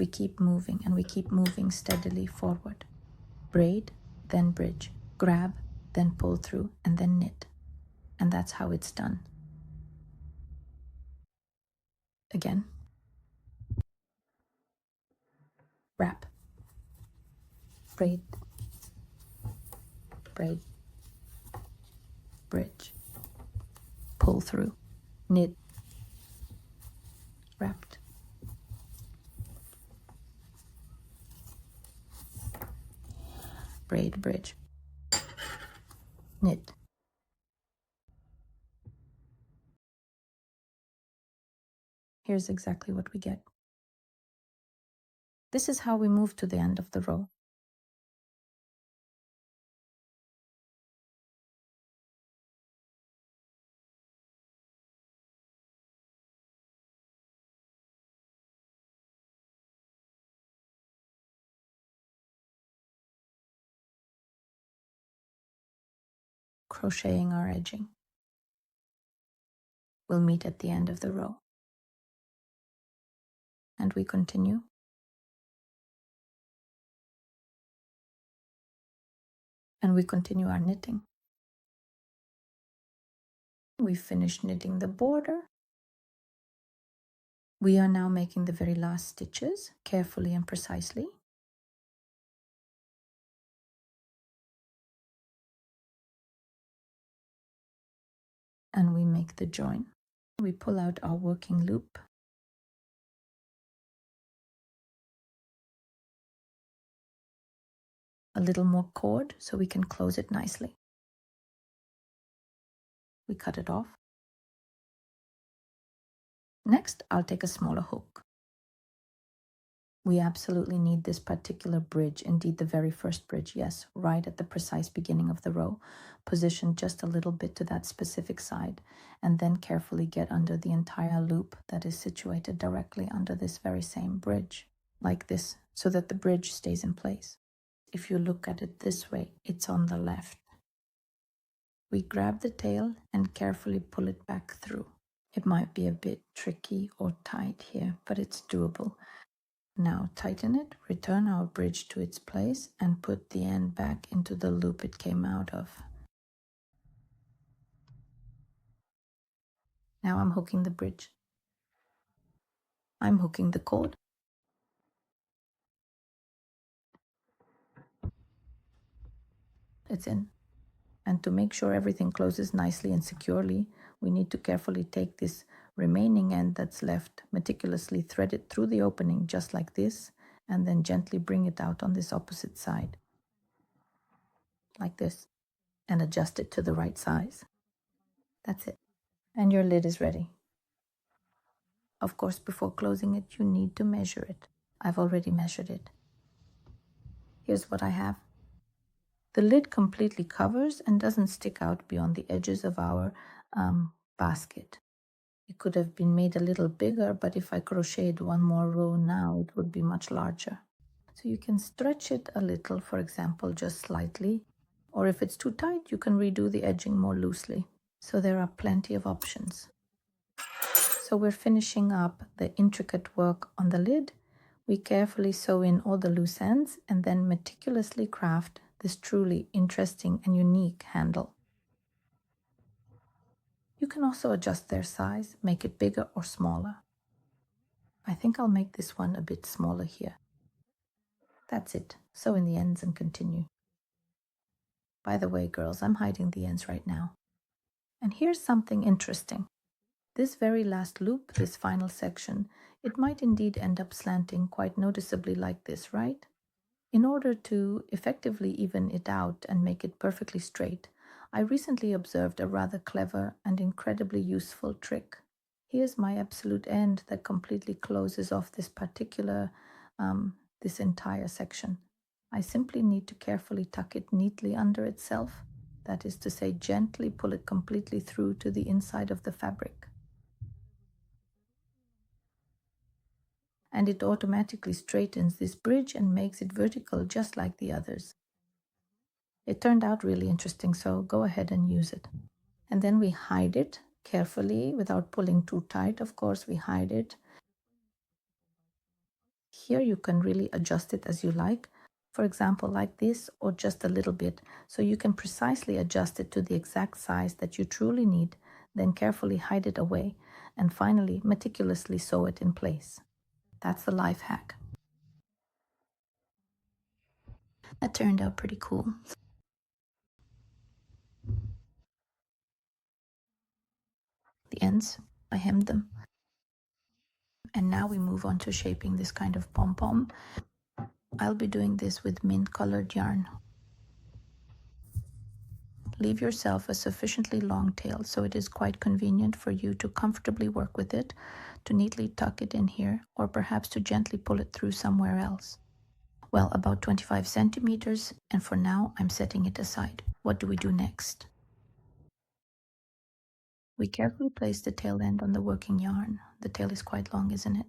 we keep moving, and we keep moving steadily forward. Braid, then bridge, grab, then pull through, and then knit. And that's how it's done. Again. Wrap, braid, braid, bridge, pull through, knit, wrapped, braid, bridge, knit. Here's exactly what we get. This is how we move to the end of the row. Crocheting our edging. We'll meet at the end of the row. And we continue. And we continue our knitting. We finished knitting the border. We are now making the very last stitches, carefully and precisely. And we make the join. We pull out our working loop. A little more cord so we can close it nicely. We cut it off. Next, I'll take a smaller hook. We absolutely need this particular bridge, indeed the very first bridge, yes, right at the precise beginning of the row. Position just a little bit to that specific side, and then carefully get under the entire loop that is situated directly under this very same bridge, like this, so that the bridge stays in place. If you look at it this way, it's on the left. We grab the tail and carefully pull it back through. It might be a bit tricky or tight here, but it's doable. Now tighten it, return our bridge to its place, and put the end back into the loop it came out of. Now I'm hooking the bridge. I'm hooking the cord. It's in. And to make sure everything closes nicely and securely, we need to carefully take this remaining end that's left, meticulously thread it through the opening just like this, and then gently bring it out on this opposite side, like this, and adjust it to the right size. That's it. And your lid is ready. Of course, before closing it, you need to measure it. I've already measured it. Here's what I have. The lid completely covers and doesn't stick out beyond the edges of our basket. It could have been made a little bigger, but if I crocheted one more row now, it would be much larger. So you can stretch it a little, for example, just slightly, or if it's too tight, you can redo the edging more loosely. So there are plenty of options. So we're finishing up the intricate work on the lid. We carefully sew in all the loose ends and then meticulously craft this truly interesting and unique handle. You can also adjust their size, make it bigger or smaller. I think I'll make this one a bit smaller here. That's it. Sew in the ends and continue. By the way, girls, I'm hiding the ends right now. And here's something interesting. This very last loop, this final section, it might indeed end up slanting quite noticeably like this, right? In order to effectively even it out and make it perfectly straight, I recently observed a rather clever and incredibly useful trick. Here's my absolute end that completely closes off this this entire section. I simply need to carefully tuck it neatly under itself. That is to say, gently pull it completely through to the inside of the fabric. And it automatically straightens this bridge and makes it vertical just like the others. It turned out really interesting, so go ahead and use it. And then we hide it carefully without pulling too tight. Of course, we hide it. Here you can really adjust it as you like. For example, like this or just a little bit. So you can precisely adjust it to the exact size that you truly need, then carefully hide it away, and finally meticulously sew it in place. That's the life hack. That turned out pretty cool. The ends, I hemmed them. And now we move on to shaping this kind of pom-pom. I'll be doing this with mint colored yarn. Leave yourself a sufficiently long tail so it is quite convenient for you to comfortably work with it, to neatly tuck it in here, or perhaps to gently pull it through somewhere else. Well, about 25 centimeters, and for now I'm setting it aside. What do we do next? We carefully place the tail end on the working yarn. The tail is quite long, isn't it?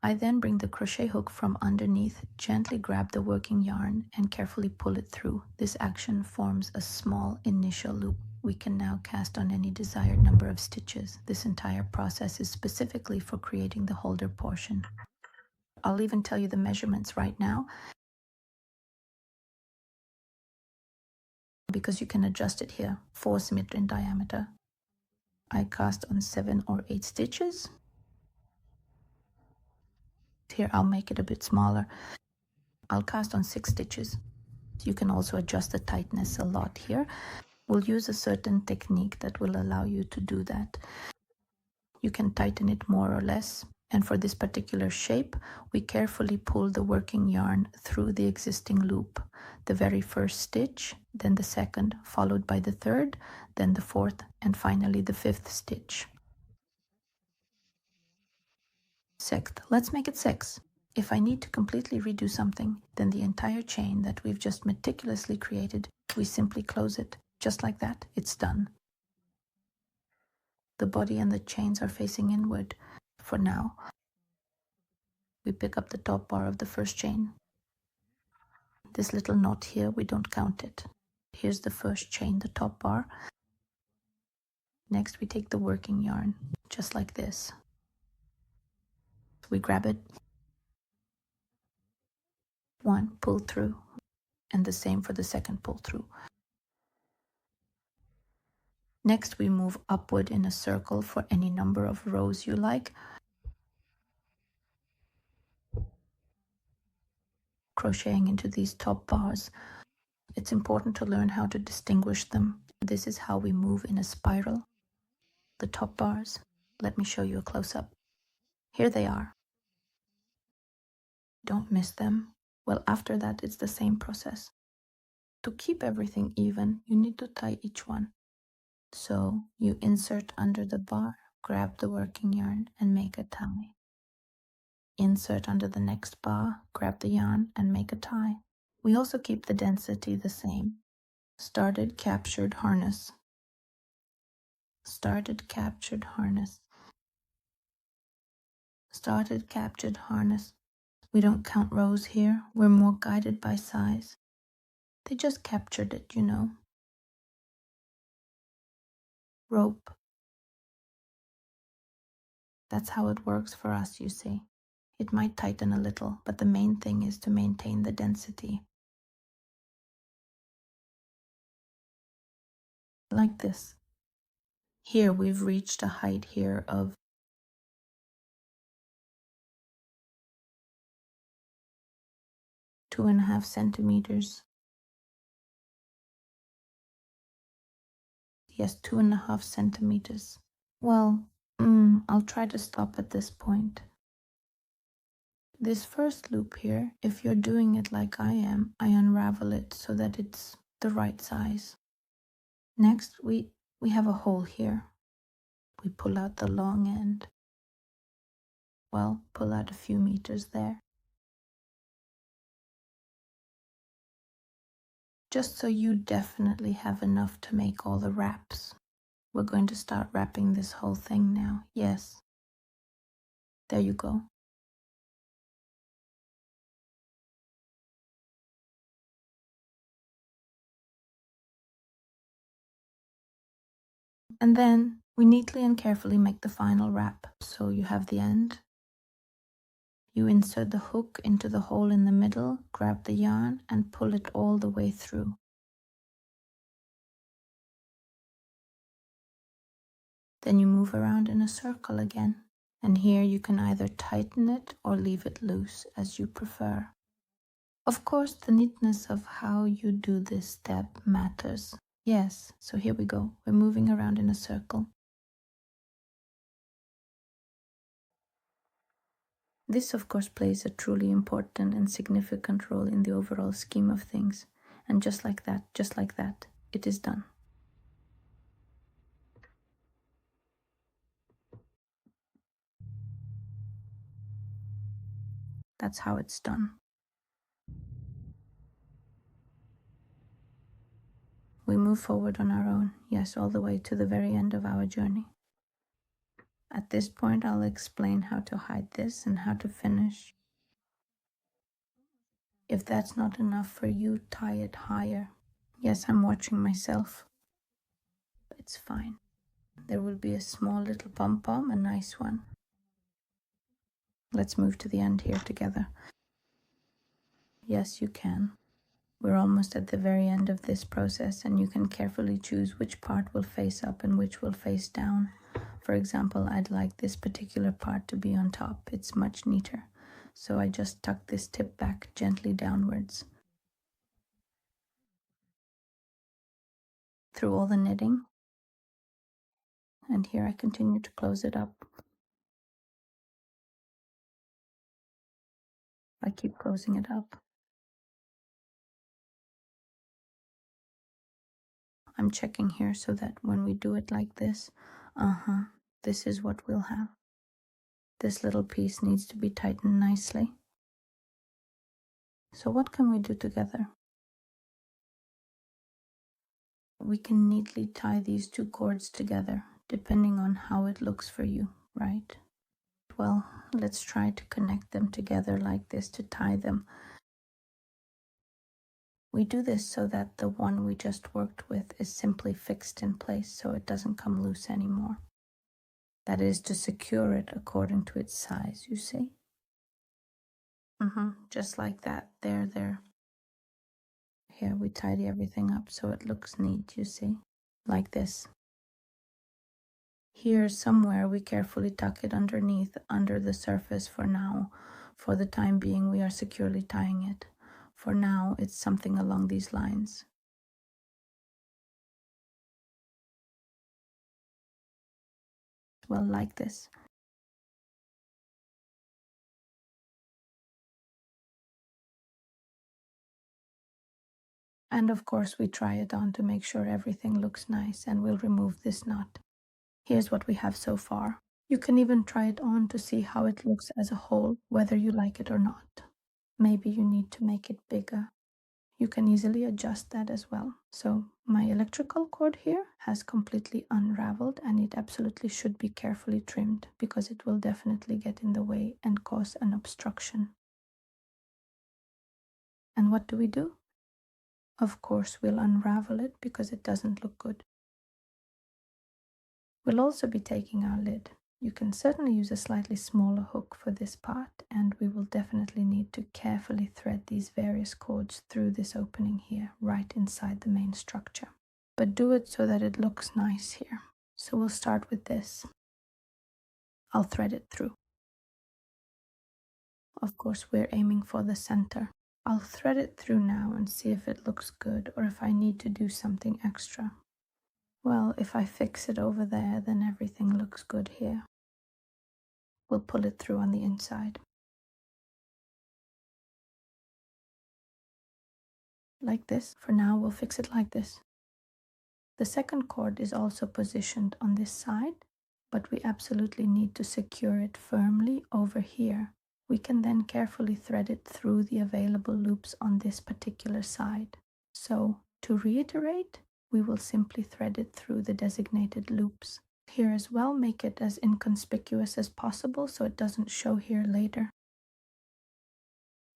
I then bring the crochet hook from underneath, gently grab the working yarn, and carefully pull it through. This action forms a small initial loop. We can now cast on any desired number of stitches. This entire process is specifically for creating the holder portion. I'll even tell you the measurements right now, because you can adjust it here. 4 cm in diameter. I cast on 7 or 8 stitches. Here I'll make it a bit smaller. I'll cast on 6 stitches. You can also adjust the tightness a lot here. We'll use a certain technique that will allow you to do that. You can tighten it more or less. And for this particular shape, we carefully pull the working yarn through the existing loop. The very first stitch, then the second, followed by the third, then the fourth, and finally the fifth stitch. Sixth, let's make it 6. If I need to completely redo something, then the entire chain that we've just meticulously created, we simply close it. Just like that, it's done. The body and the chains are facing inward for now. We pick up the top bar of the first chain. This little knot here, we don't count it. Here's the first chain, the top bar. Next, we take the working yarn, just like this. We grab it. 1, pull through, and the same for the second pull through. Next, we move upward in a circle for any number of rows you like. Crocheting into these top bars. It's important to learn how to distinguish them. This is how we move in a spiral. The top bars. Let me show you a close-up. Here they are. Don't miss them. Well, after that, it's the same process. To keep everything even, you need to tie each one. So you insert under the bar, grab the working yarn, and make a tie. Insert under the next bar, grab the yarn, and make a tie. We also keep the density the same. Started, captured, harness. Started, captured, harness. Started, captured, harness. We don't count rows here, we're more guided by size. They just captured it, you know. Rope. That's how it works for us, you see. It might tighten a little, but the main thing is to maintain the density. Like this. Here we've reached a height here of 2.5 centimeters. Yes, 2.5 centimeters. Well, I'll try to stop at this point. This first loop here, if you're doing it like I am, I unravel it so that it's the right size. Next, we have a hole here. We pull out the long end. Well, pull out a few meters there. Just so you definitely have enough to make all the wraps. We're going to start wrapping this whole thing now. Yes. There you go. And then we neatly and carefully make the final wrap. So you have the end. You insert the hook into the hole in the middle, grab the yarn and pull it all the way through. Then you move around in a circle again. And here you can either tighten it or leave it loose as you prefer. Of course, the neatness of how you do this step matters. Yes, so here we go. We're moving around in a circle. This, of course, plays a truly important and significant role in the overall scheme of things. And just like that, it is done. That's how it's done. We move forward on our own, yes, all the way to the very end of our journey. At this point, I'll explain how to hide this and how to finish. If that's not enough for you, tie it higher. Yes, I'm watching myself. It's fine. There will be a small little pom-pom, a nice one. Let's move to the end here together. Yes, you can. We're almost at the very end of this process, and you can carefully choose which part will face up and which will face down. For example, I'd like this particular part to be on top. It's much neater. So I just tuck this tip back gently downwards. Through all the knitting. And here I continue to close it up. I keep closing it up. I'm checking here so that when we do it like this, this is what we'll have. This little piece needs to be tightened nicely. So what can we do together? We can neatly tie these two cords together, depending on how it looks for you, right? Well, let's try to connect them together like this to tie them. We do this so that the one we just worked with is simply fixed in place so it doesn't come loose anymore. That is to secure it according to its size, you see? Just like that. There. Here we tidy everything up so it looks neat, you see? Like this. Here somewhere we carefully tuck it underneath, under the surface for now. For the time being we are securely tying it. For now it's something along these lines. Well, like this. And of course we try it on to make sure everything looks nice, and we'll remove this knot. Here's what we have so far. You can even try it on to see how it looks as a whole, whether you like it or not. Maybe you need to make it bigger. You can easily adjust that as well. So my electrical cord here has completely unraveled, and it absolutely should be carefully trimmed because it will definitely get in the way and cause an obstruction. And what do? Of course, we'll unravel it because it doesn't look good. We'll also be taking our lid. You can certainly use a slightly smaller hook for this part, and we will definitely need to carefully thread these various cords through this opening here, right inside the main structure. But do it so that it looks nice here. So we'll start with this. I'll thread it through. Of course, we're aiming for the center. I'll thread it through now and see if it looks good or if I need to do something extra. Well, if I fix it over there, then everything looks good here. We'll pull it through on the inside. Like this. For now, we'll fix it like this. The second cord is also positioned on this side, but we absolutely need to secure it firmly over here. We can then carefully thread it through the available loops on this particular side. So, to reiterate, we will simply thread it through the designated loops. Here as well, make it as inconspicuous as possible so it doesn't show here later.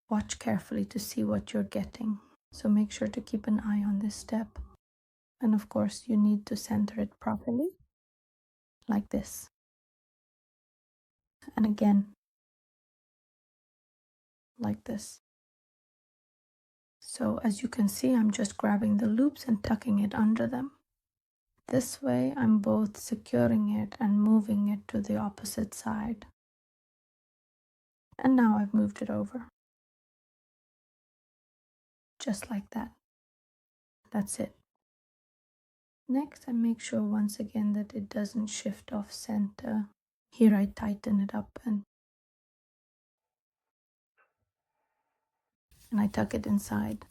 Watch carefully to see what you're getting, so make sure to keep an eye on this step. And of course, you need to center it properly, like this. And again, like this. So as you can see, I'm just grabbing the loops and tucking it under them. This way, I'm both securing it and moving it to the opposite side. And now I've moved it over. Just like that. That's it. Next, I make sure once again that it doesn't shift off center. Here I tighten it up and I tuck it inside.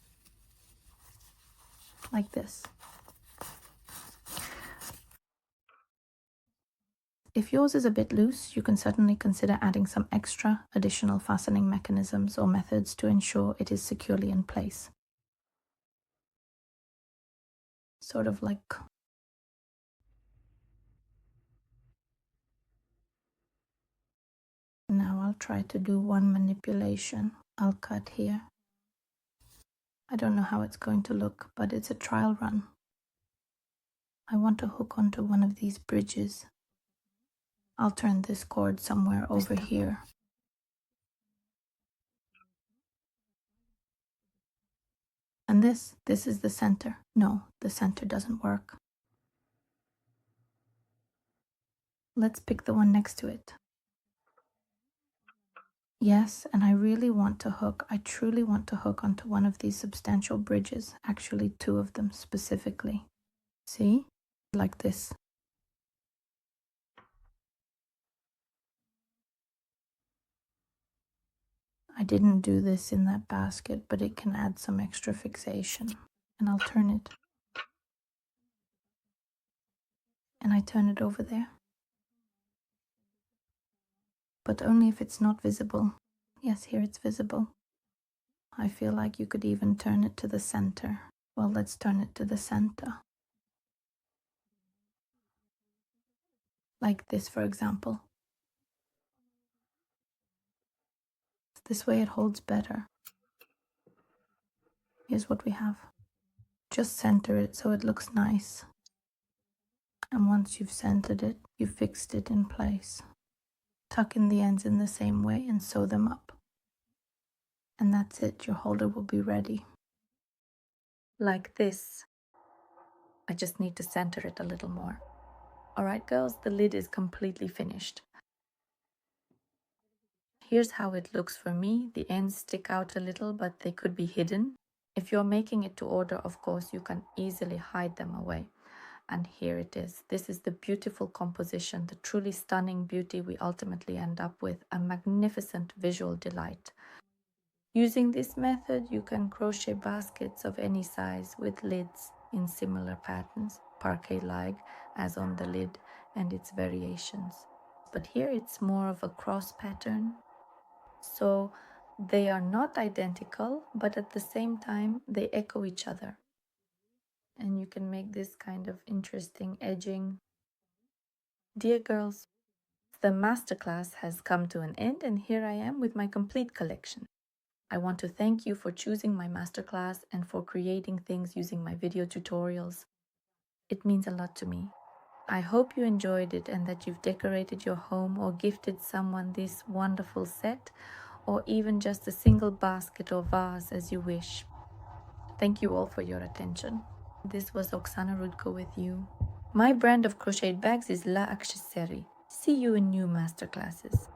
Like this. If yours is a bit loose, you can certainly consider adding some extra additional fastening mechanisms or methods to ensure it is securely in place. Sort of like now I'll try to do one manipulation. I'll cut here. I don't know how it's going to look, but it's a trial run. I want to hook onto one of these bridges. I'll turn this cord somewhere over here. And this is the center. No, the center doesn't work. Let's pick the one next to it. Yes, and I really want to hook. I truly want to hook onto one of these substantial bridges, actually 2 of them specifically. See? Like this. I didn't do this in that basket, but it can add some extra fixation. And I'll turn it. And I turn it over there. But only if it's not visible. Yes, here it's visible. I feel like you could even turn it to the center. Well, let's turn it to the center. Like this, for example. This way it holds better. Here's what we have. Just center it so it looks nice. And once you've centered it, you've fixed it in place. Tuck in the ends in the same way and sew them up. And that's it, your holder will be ready. Like this. I just need to center it a little more. Alright girls, the lid is completely finished. Here's how it looks for me. The ends stick out a little, but they could be hidden. If you're making it to order, of course, you can easily hide them away. And here it is. This is the beautiful composition, the truly stunning beauty we ultimately end up with, a magnificent visual delight. Using this method, you can crochet baskets of any size with lids in similar patterns, parquet-like as on the lid and its variations. But here it's more of a cross pattern. So they are not identical, but at the same time, they echo each other. And you can make this kind of interesting edging. Dear girls, the masterclass has come to an end, and here I am with my complete collection. I want to thank you for choosing my masterclass and for creating things using my video tutorials. It means a lot to me. I hope you enjoyed it and that you've decorated your home or gifted someone this wonderful set, or even just a single basket or vase as you wish. Thank you all for your attention. This was Oksana Rudko with you. My brand of crocheted bags is La Accessory. See you in new masterclasses.